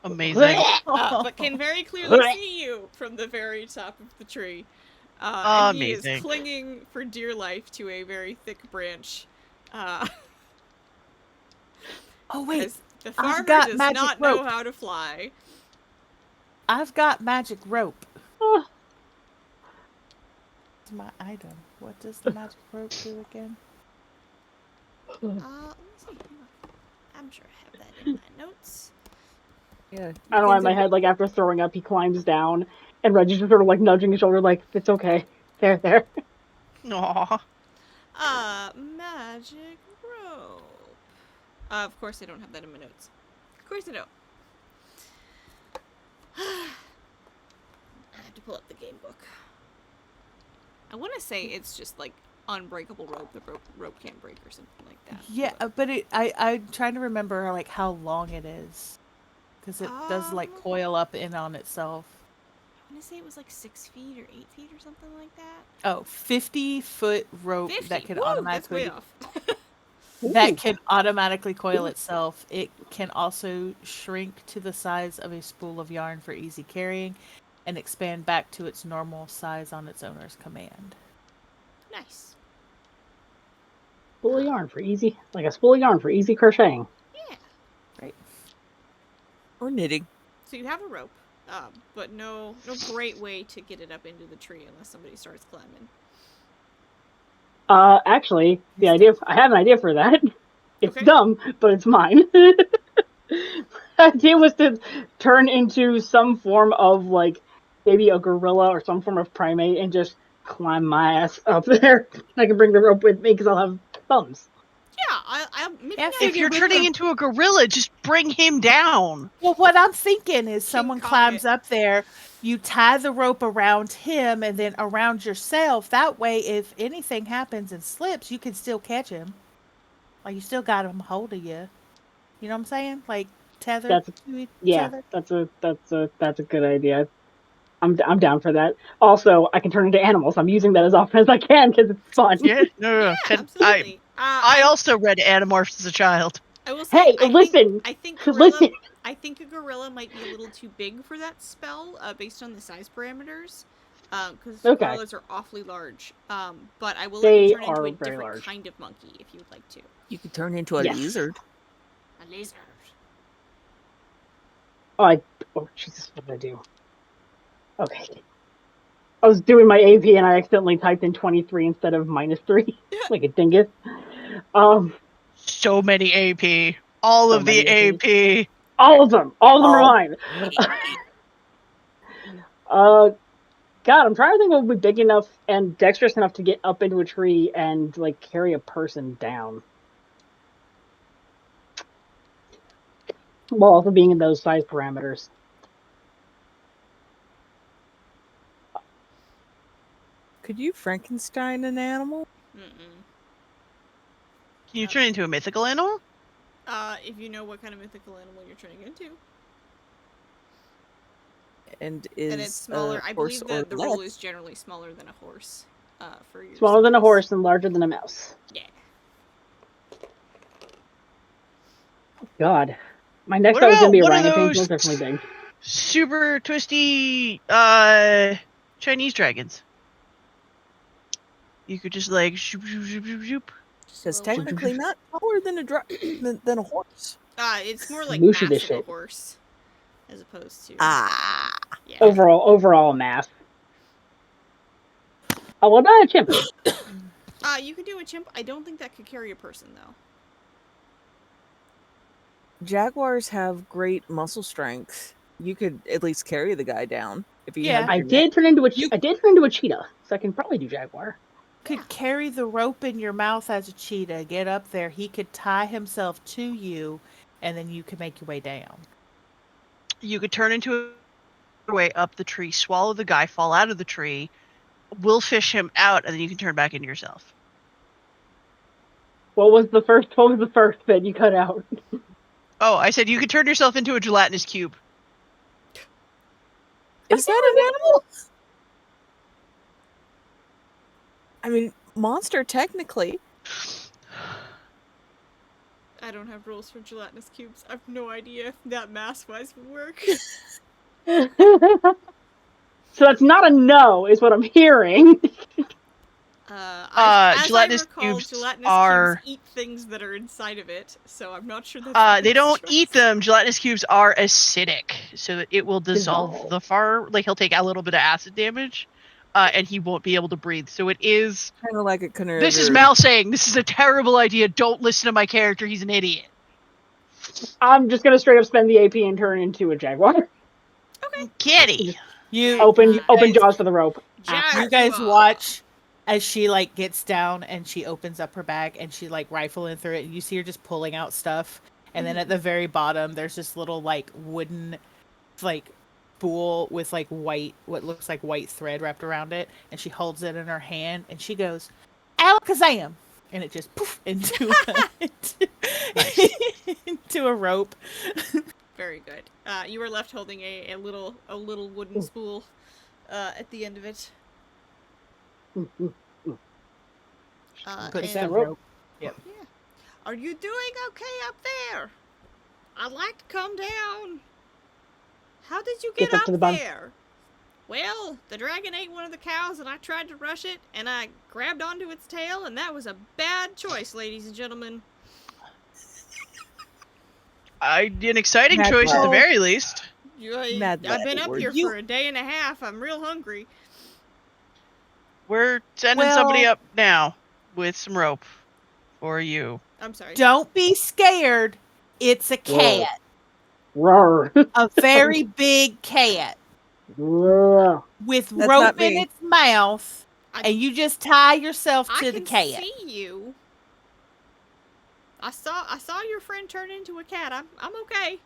Amazing. but can very clearly see you from the very top of the tree. And he is Amazing. clinging for dear life to a very thick branch. Oh wait, As the farmer got does magic not know rope. how to fly. I've got magic rope. It's my item. What does the magic rope do again? Let me see. Hang on. I'm sure I have that in my notes. Yeah. I don't know, in my head, like, after throwing up, he climbs down, and Reggie's just sort of, like, nudging his shoulder, like, it's okay. There. Aw. Magic rope. Of course I don't have that in my notes. Of course I don't. I have to pull up the game book. I want to say it's just like unbreakable rope. The rope can't break or something like that. Yeah, but I'm trying to remember like how long it is, because it does like Um, coil up in on itself. I want to say it was like 6 feet or 8 feet or something like that. Oh, 50-foot rope 50. that can Woo, that's way automatically off. that can automatically coil itself. It can also shrink to the size of a spool of yarn for easy carrying and expand back to its normal size on its owner's command. Nice. Spool of yarn for easy, like a spool of yarn for easy crocheting. Yeah. Right. Or knitting. So you have a rope, but no great way to get it up into the tree unless somebody starts climbing. Actually, I have an idea for that. It's Okay. dumb, but it's mine. The idea was to turn into some form of, like, maybe a gorilla or some form of primate and just climb my ass up there. I can bring the rope with me because I'll have thumbs. Yeah, maybe Yeah, not If you're turning into a gorilla, just bring him down. Well, what I'm thinking is King someone Kong climbs it. up there, you tie the rope around him and then around yourself. That way, if anything happens and slips, you can still catch him. Like, you still got him hold of you. You know what I'm saying? Like, tethered That's to each yeah, other. that's a good idea. I'm down for that. Also, I can turn into animals. I'm using that as often as I can because it's fun. Yeah, no. Yeah, absolutely. I also read Animorphs as a child. I will say, Hey, listen, I think listen. a gorilla might be a little too big for that spell, based on the size parameters, because Okay, gorillas are awfully large. But I will let you they turn into are a very different large. kind of monkey if you would like to. You could turn into a Yes. lizard. A lizard. Oh, Jesus, what did I do? Okay. I was doing my AP and I accidentally typed in 23 instead of -3, like a dingus. So many AP. All So of the many AP. all of them are All mine. Uh, God, I'm trying to think what would be big enough and dexterous enough to get up into a tree and, like, carry a person down, while also being in those size parameters. Could you Frankenstein an animal? Mm-mm. Can you turn into a mythical animal? If you know what kind of mythical animal you're turning into. And And it's smaller. I horse believe or the rule is generally smaller than a horse. For your Smaller than a size. horse and larger than a mouse. Yeah. God. My next What thought was going about to be one of orangutans, those most definitely big. super twisty Chinese dragons? You could just like shoop, shoop, shoop, shoop, shoop. Because technically not taller than than a horse. It's more like Smooshy mass this of a shit. horse, as opposed to Ah. yeah. Overall mass. Oh, well, not a chimp. You could do a chimp. I don't think that could carry a person though. Jaguars have great muscle strength. You could at least carry the guy down if you Yeah. had I your did turn into a cheetah, so I can probably do jaguar. Could carry the rope in your mouth as a cheetah, get up there. He could tie himself to you, and then you could make your way down. You could turn into a way up the tree, swallow the guy, fall out of the tree. We'll fish him out, and then you can turn back into yourself. What was the first bit you cut out? Oh, I said you could turn yourself into a gelatinous cube. Is that an animal? I mean, monster technically. I don't have rules for gelatinous cubes. I've no idea if that mass-wise would work. So that's not a no, is what I'm hearing. As I Gelatinous recall, cubes gelatinous are cubes eat things that are inside of it, so I'm not sure that's the they best don't choice. eat them. Gelatinous cubes are acidic, so it will dissolve the far. Like he'll take a little bit of acid damage, and he won't be able to breathe. So it is. Kind of like a canary. This is Mal saying, this is a terrible idea. Don't listen to my character. He's an idiot. I'm just gonna straight up spend the AP and turn into a jaguar. Kitty. You Open guys- jaws for the rope. You guys watch as she like gets down and she opens up her bag and she like rifling through it. And you see her just pulling out stuff, and then at the very bottom there's this little like wooden like spool with like what looks like white thread wrapped around it, and she holds it in her hand and she goes, "Alakazam!" and it just poof into into a rope. Very good. You were left holding a little wooden spool at the end of it. Puts and- the rope. Yep. Yeah. Are you doing okay up there? I'd like to come down. How did you get Gets up up to the bum. there? Well, the dragon ate one of the cows and I tried to rush it and I grabbed onto its tail and that was a bad choice, ladies and gentlemen. An exciting That's choice at the right. very least. I've been up here You- for a day and a half. I'm real hungry. We're sending somebody up now with some rope for you. I'm sorry. Don't be scared. It's a cat. Roar. A very big cat Roar. with That's rope not in me. its mouth, I- and you just tie yourself I to the can cat. see you. I saw your friend turn into a cat. I'm okay.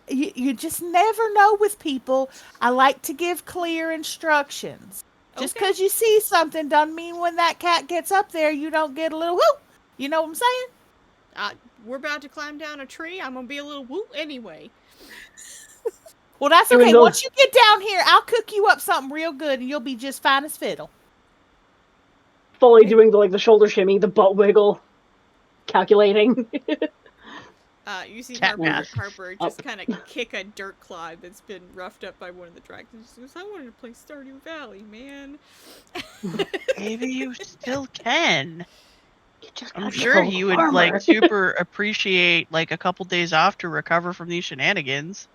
You just never know with people. I like to give clear instructions. Just Okay. because you see something doesn't mean when that cat gets up there you don't get a little whoop. You know what I'm saying? We're about to climb down a tree. I'm gonna be a little woo anyway. Well, that's Doing okay. the- Once you get down here, I'll cook you up something real good and you'll be just fine as fiddle. Fully doing the shoulder shimmy, the butt wiggle, calculating. You see Cat math. Harper just kind of kick a dirt clod that's been roughed up by one of the dragons. She goes, I wanted to play Stardew Valley, man. Maybe you still can. You just I'm gotta get sure the he would armor. like super appreciate like a couple days off to recover from these shenanigans.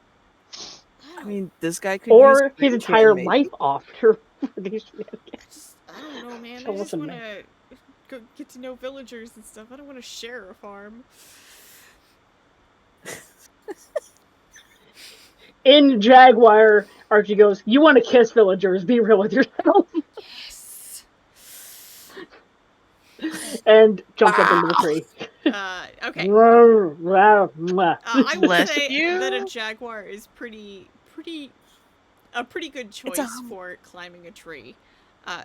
I mean, this guy could or use his Green entire Can, maybe. life off for these shenanigans. I don't know, man. Show I us just a want map. to go get to know villagers and stuff. I don't want to share a farm. In Jaguar, Archie goes, "You want to kiss villagers? Be real with yourself." Yes. And jumps up into the tree. Okay. I would Bless say you. that a jaguar is a pretty good choice a- for climbing a tree.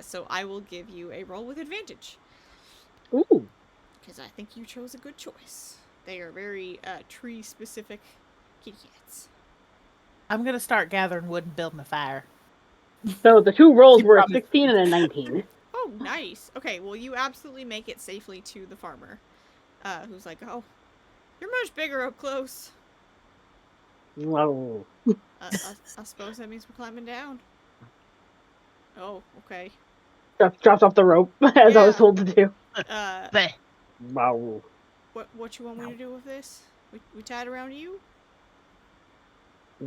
So I will give you a roll with advantage Ooh. because I think you chose a good choice. They are very tree specific kitty cats. I'm going to start gathering wood and building a fire. So the two rolls You were a probably- 16 and a 19. Oh, nice. Okay, well, you absolutely make it safely to the farmer, who's like, "Oh, you're much bigger up close. Whoa. I suppose that means we're climbing down." Oh, okay. Drops off the rope, as I was Yeah. told to do. Bleh. Wow. What you want me to do with this? We tied around you?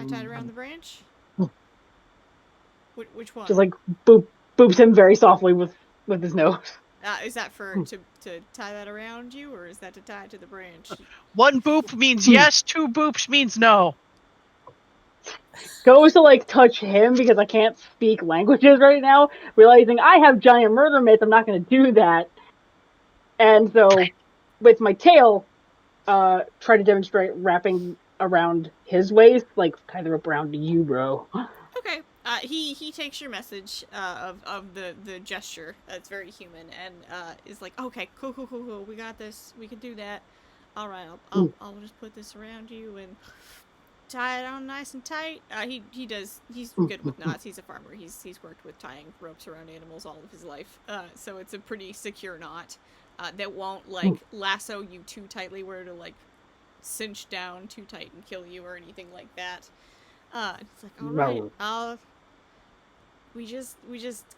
I tied around the branch? Which one? Just like boops him very softly with his nose. Is that for to tie that around you, or is that to tie it to the branch? One boop means yes, two boops means no. Goes to touch him because I can't speak languages right now, realizing I have giant murder myths, I'm not gonna do that. And so with my tail, try to demonstrate wrapping around his waist, tie the rope around you, bro. Okay. He takes your message of the gesture. That's very human, and is like, okay, cool. We got this. We can do that. All right, I'll just put this around you and tie it on nice and tight. He's good with knots. He's a farmer. He's worked with tying ropes around animals all of his life. So it's a pretty secure knot that won't lasso you too tightly, where to cinch down too tight and kill you or anything like that. It's like, all right, we just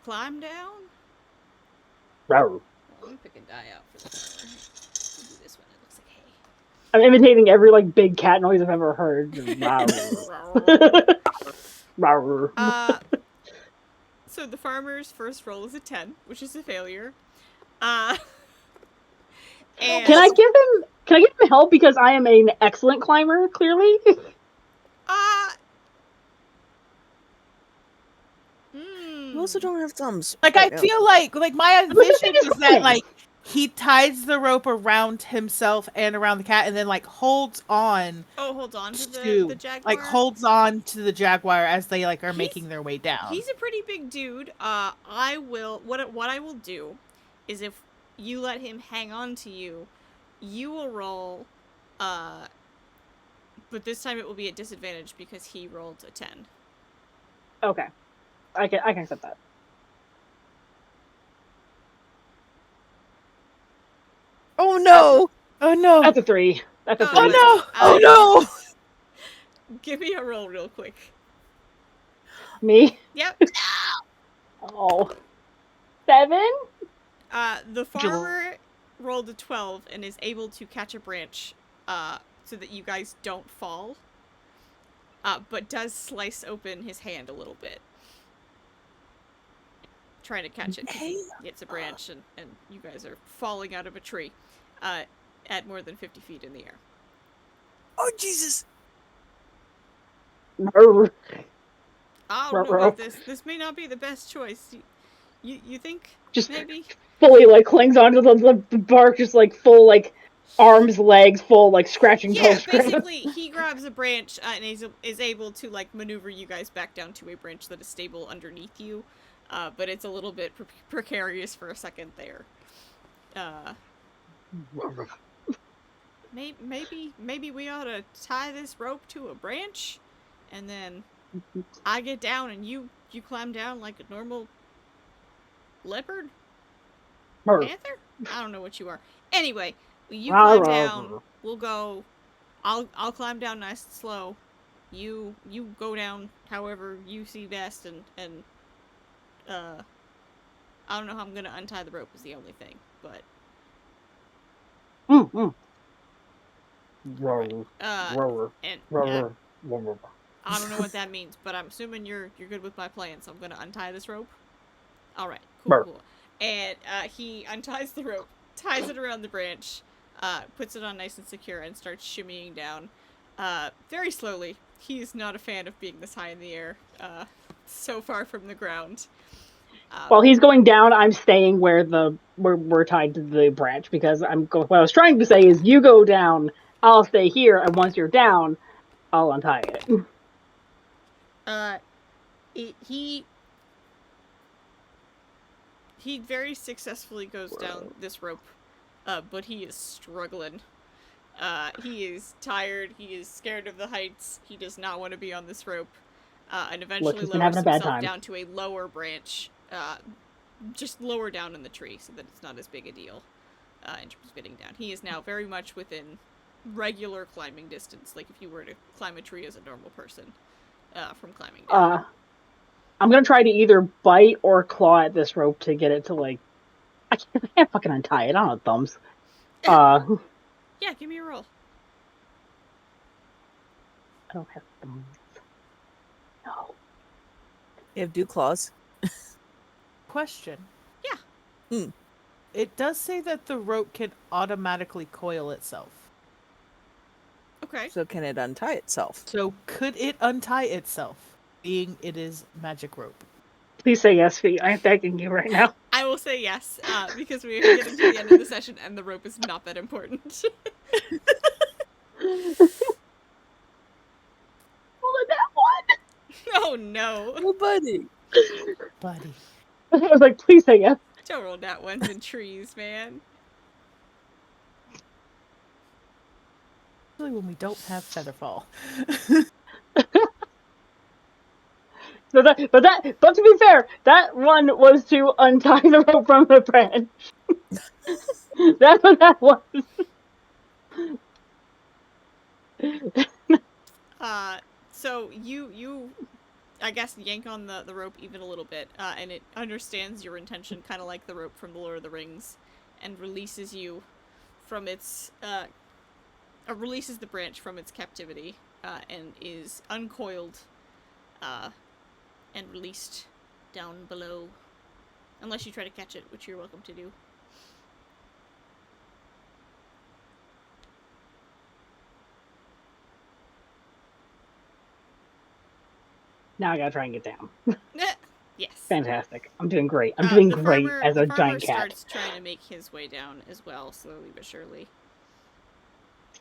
climb down. Rawr. Let me pick a die out for this one. We'll do this one. It looks like hay. I'm imitating every big cat noise I've ever heard. Rawr. Rawr. So the farmer's first roll is a 10, which is a failure. And Can I give him help because I am an excellent climber? Clearly. You also don't have thumbs. Like, right I now. feel like my But the thing vision is is that, running. like, he ties the rope around himself and around the cat and then, like, holds on hold on to to, the jaguar. like, holds on to the jaguar as they, like, are making their way down. He's a pretty big dude. I will what I will do is if you let him hang on to you, you will roll but this time it will be at disadvantage because he rolled a 10. Okay, I can accept that. Oh no! Oh, no. That's a 3. That's a 3. Oh, no. Oh, no. Give me a roll real quick. Me? Yep. Oh. 7? The farmer rolled a 12 and is able to catch a branch so that you guys don't fall. But does slice open his hand a little bit. Trying to catch it. Hey. It's a branch and you guys are falling out of a tree at more than 50 feet in the air. Oh Jesus! No. I don't know about this. This may not be the best choice. You think Just maybe? fully like clings onto the bark, just like full like arms, legs, full like scratching Yeah, toes. basically he grabs a branch and is able to like maneuver you guys back down to a branch that is stable underneath you, but it's a little bit precarious for a second there. Maybe we ought to tie this rope to a branch, and then I get down and you climb down like a normal leopard? Panther? I don't know what you are. Anyway, you climb down. We'll go. I'll climb down nice and slow. You go down however you see best, and I don't know how I'm gonna untie the rope is the only thing, but right. And I don't know what that means, but I'm assuming you're good with my plan, so I'm gonna untie this rope. All right, cool. And he unties the rope, ties it around the branch, puts it on nice and secure, and starts shimmying down, very slowly. He is not a fan of being this high in the air, so far from the ground. While he's going down, I'm staying where we're tied to the branch because what I was trying to say is you go down, I'll stay here, and once you're down, I'll untie it. He very successfully goes down this rope, but he is struggling. He is tired, he is scared of the heights, he does not want to be on this rope, and eventually lowers himself down to a lower branch, just lower down in the tree so that it's not as big a deal in terms of getting down. He is now very much within regular climbing distance, like if you were to climb a tree as a normal person from climbing down. I'm gonna try to either bite or claw at this rope to get it to like. I can't fucking untie it. I don't have thumbs. Yeah, give me a roll. I don't have thumbs. No. You have dew claws. Question. Yeah. It does say that the rope can automatically coil itself. Okay. So can it untie itself? So could it untie itself, being it is magic rope? Please say yes, Fee. I'm thanking you right now. I will say yes, because we are getting to the end of the session and the rope is not that important. That one! Oh no. Oh, buddy. Buddy. I was like, please say yes. Don't roll that ones in trees, man. Especially when we don't have Featherfall. But to be fair, that one was to untie the rope from the branch. That's what that was. So you I guess yank on the rope even a little bit, and it understands your intention, kind of like the rope from the Lord of the Rings, and releases you from its releases the branch from its captivity, and is uncoiled, and released down below. Unless you try to catch it, which you're welcome to do. Now I gotta try and get down. Yes. Fantastic. I'm doing great. I'm doing The great farmer, as the a farmer giant cat. starts trying to make his way down as well, slowly but surely.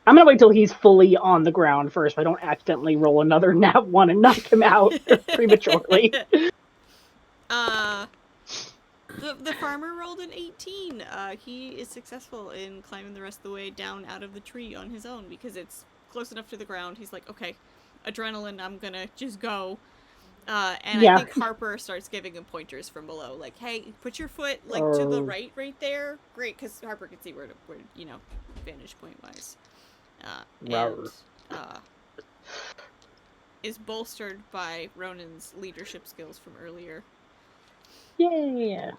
I'm gonna wait till he's fully on the ground first, so I don't accidentally roll another nat 1 and knock him out prematurely. The farmer rolled an 18. He is successful in climbing the rest of the way down out of the tree on his own because it's close enough to the ground. He's like, okay, adrenaline, I'm gonna just go. And Yeah. I think Harper starts giving him pointers from below, like, hey, put your foot like to the right there. Great, because Harper can see where you know, vantage point wise. And is bolstered by Ronan's leadership skills from earlier. Yeah.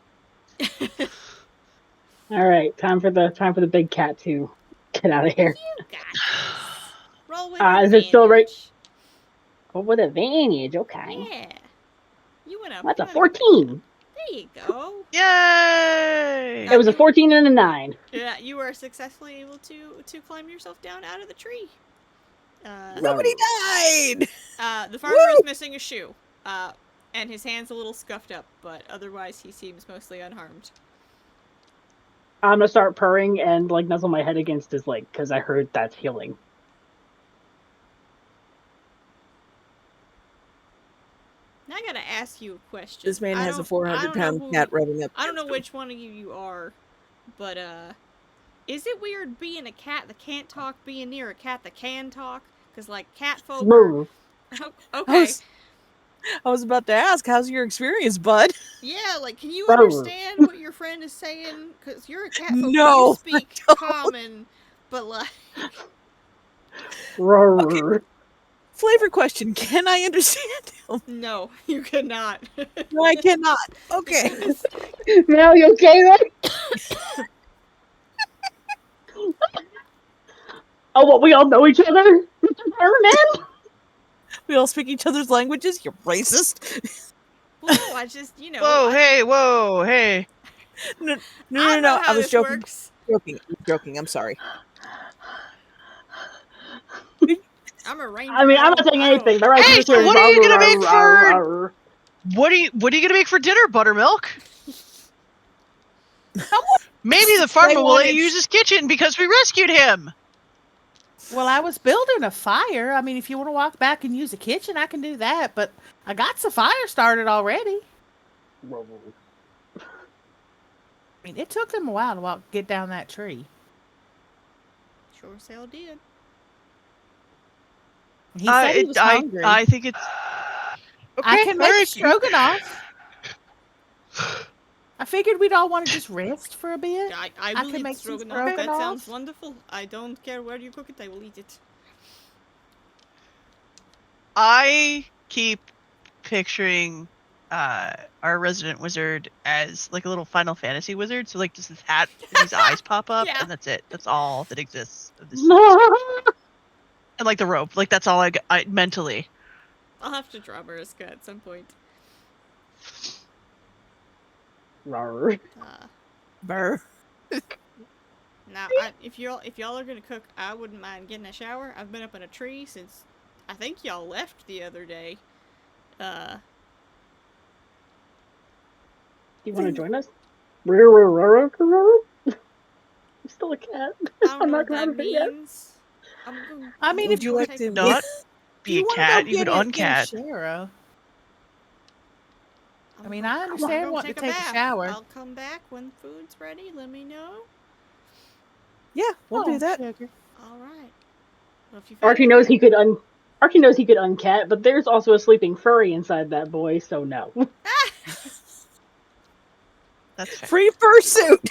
All right, time for the big cat to get out of here. You got this. Roll with advantage. Is it still right? Oh, with advantage, okay. Yeah. You went up. That's a You 14. there you go. Yay! It was a 14 and a 9. Yeah, you are successfully able to climb yourself down out of the tree. Nobody died! The farmer is missing a shoe. And his hand's a little scuffed up, but otherwise he seems mostly unharmed. I'm gonna start purring and like nuzzle my head against his leg because I heard that's healing. Now I gotta ask you a question. This man has a 400-pound cat rubbing up. I don't know which one of you are, but is it weird being a cat that can't talk, being near a cat that can talk? Because like cat folk are... Okay. I was about to ask, how's your experience, bud? Yeah, like, can you understand what your friend is saying? Because you're a cat folk, no, you speak common, but like... Okay. Flavor question, can I understand him? No, you cannot. No, I cannot. Okay. Mel, you okay then? Oh, what, we all know each other? Mr. Fireman? We all speak each other's languages? You're racist. Well, no, I just, you know... Whoa, hey! No. I was joking. Works. Joking. I'm sorry. I'm a ranger. I mean, I'm not saying anything. The right Hey, so what are you gonna make for... What are you gonna make for dinner, Buttermilk? Maybe the farmer will let you use his kitchen because we rescued him. Well, I was building a fire. I mean, if you want to walk back and use the kitchen, I can do that. But I got the fire started already. I mean, it took them a while to get down that tree. Sure as hell did. He said he was hungry. I think it's... Okay, I can make stroganoff. I figured we'd all want to just rest for a bit. I will eat stroganoff. That sounds wonderful. I don't care where you cook it, I will eat it. I keep picturing our resident wizard as like a little Final Fantasy wizard. So like just his hat and his eyes pop up, and that's it. That's all that exists of this. And like the rope, like that's all I mentally. I'll have to draw Mariska at some point. Burr. Now, if y'all are gonna cook, I wouldn't mind getting a shower. I've been up in a tree since I think y'all left the other day. You want to join us? I'm still a cat. I'm not gonna have a yet. I mean, if you like to not be a cat, you could uncat. I mean, I understand wanting to take a shower. I'll come back when food's ready. Let me know. Yeah, we'll do that. All right. Well, if you Archie knows he could uncat, but there's also a sleeping furry inside that boy, so no. That's fair. Free fursuit.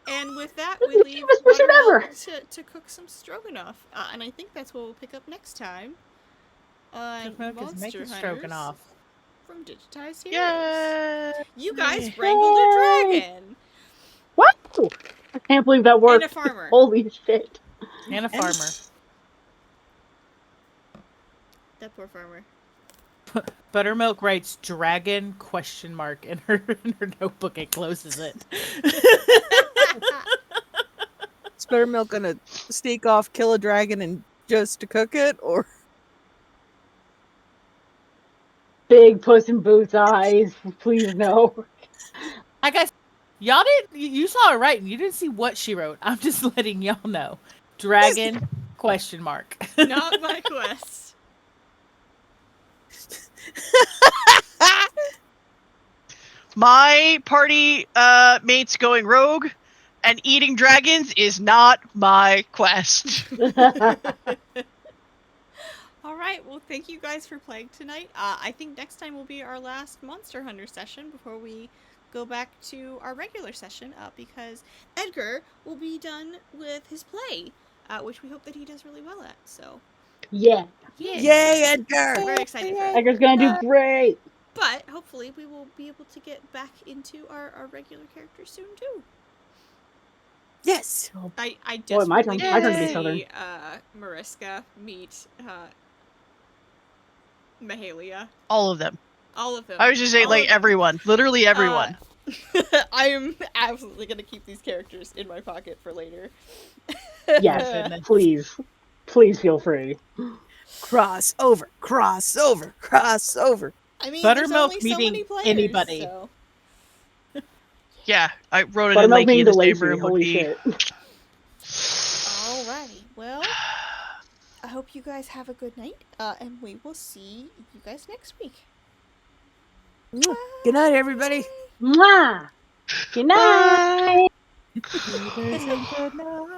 And with that, we leave Buttermilk to cook some stroganoff. And I think that's what we'll pick up next time. Monster Hunters from Digitized Heroes. Yay! You guys wrangled a dragon. What? I can't believe that worked. And a farmer. Holy shit. And a farmer. That poor farmer. Buttermilk writes dragon ? In her notebook and closes it. Is Buttermilk gonna sneak off, kill a dragon, and just to cook it, or Big Puss in Boots eyes. Please no. I guess y'all didn't. You saw it right, and you didn't see what she wrote. I'm just letting y'all know. Dragon ? Not my quest. My party mates going rogue and eating dragons is not my quest. All right. Well, thank you guys for playing tonight. I think next time will be our last Monster Hunter session before we go back to our regular session, because Edgar will be done with his play, which we hope that he does really well at. So, Yeah. yay, Edgar! we're very excited for it. Edgar's gonna do great. But hopefully, we will be able to get back into our regular characters soon too. Yes. I Boy, my desperately turn. want My turn to to be southern. see Mariska meet Mahalia. All of them. All of them. I was just saying, All like, of them. everyone. Literally everyone. I am absolutely going to keep these characters in my pocket for later. Yes, Goodness. please. Please feel free. Cross over, cross over, cross over. I mean, Buttermilk there's only so meeting many players, anybody. So. Yeah, I wrote it in Buttermilk Lakey meeting in the same Lacey. room would Holy be. shit. Alrighty. Well, I hope you guys have a good night, and we will see you guys next week. Good night, everybody. Mwah! Good night! Good night.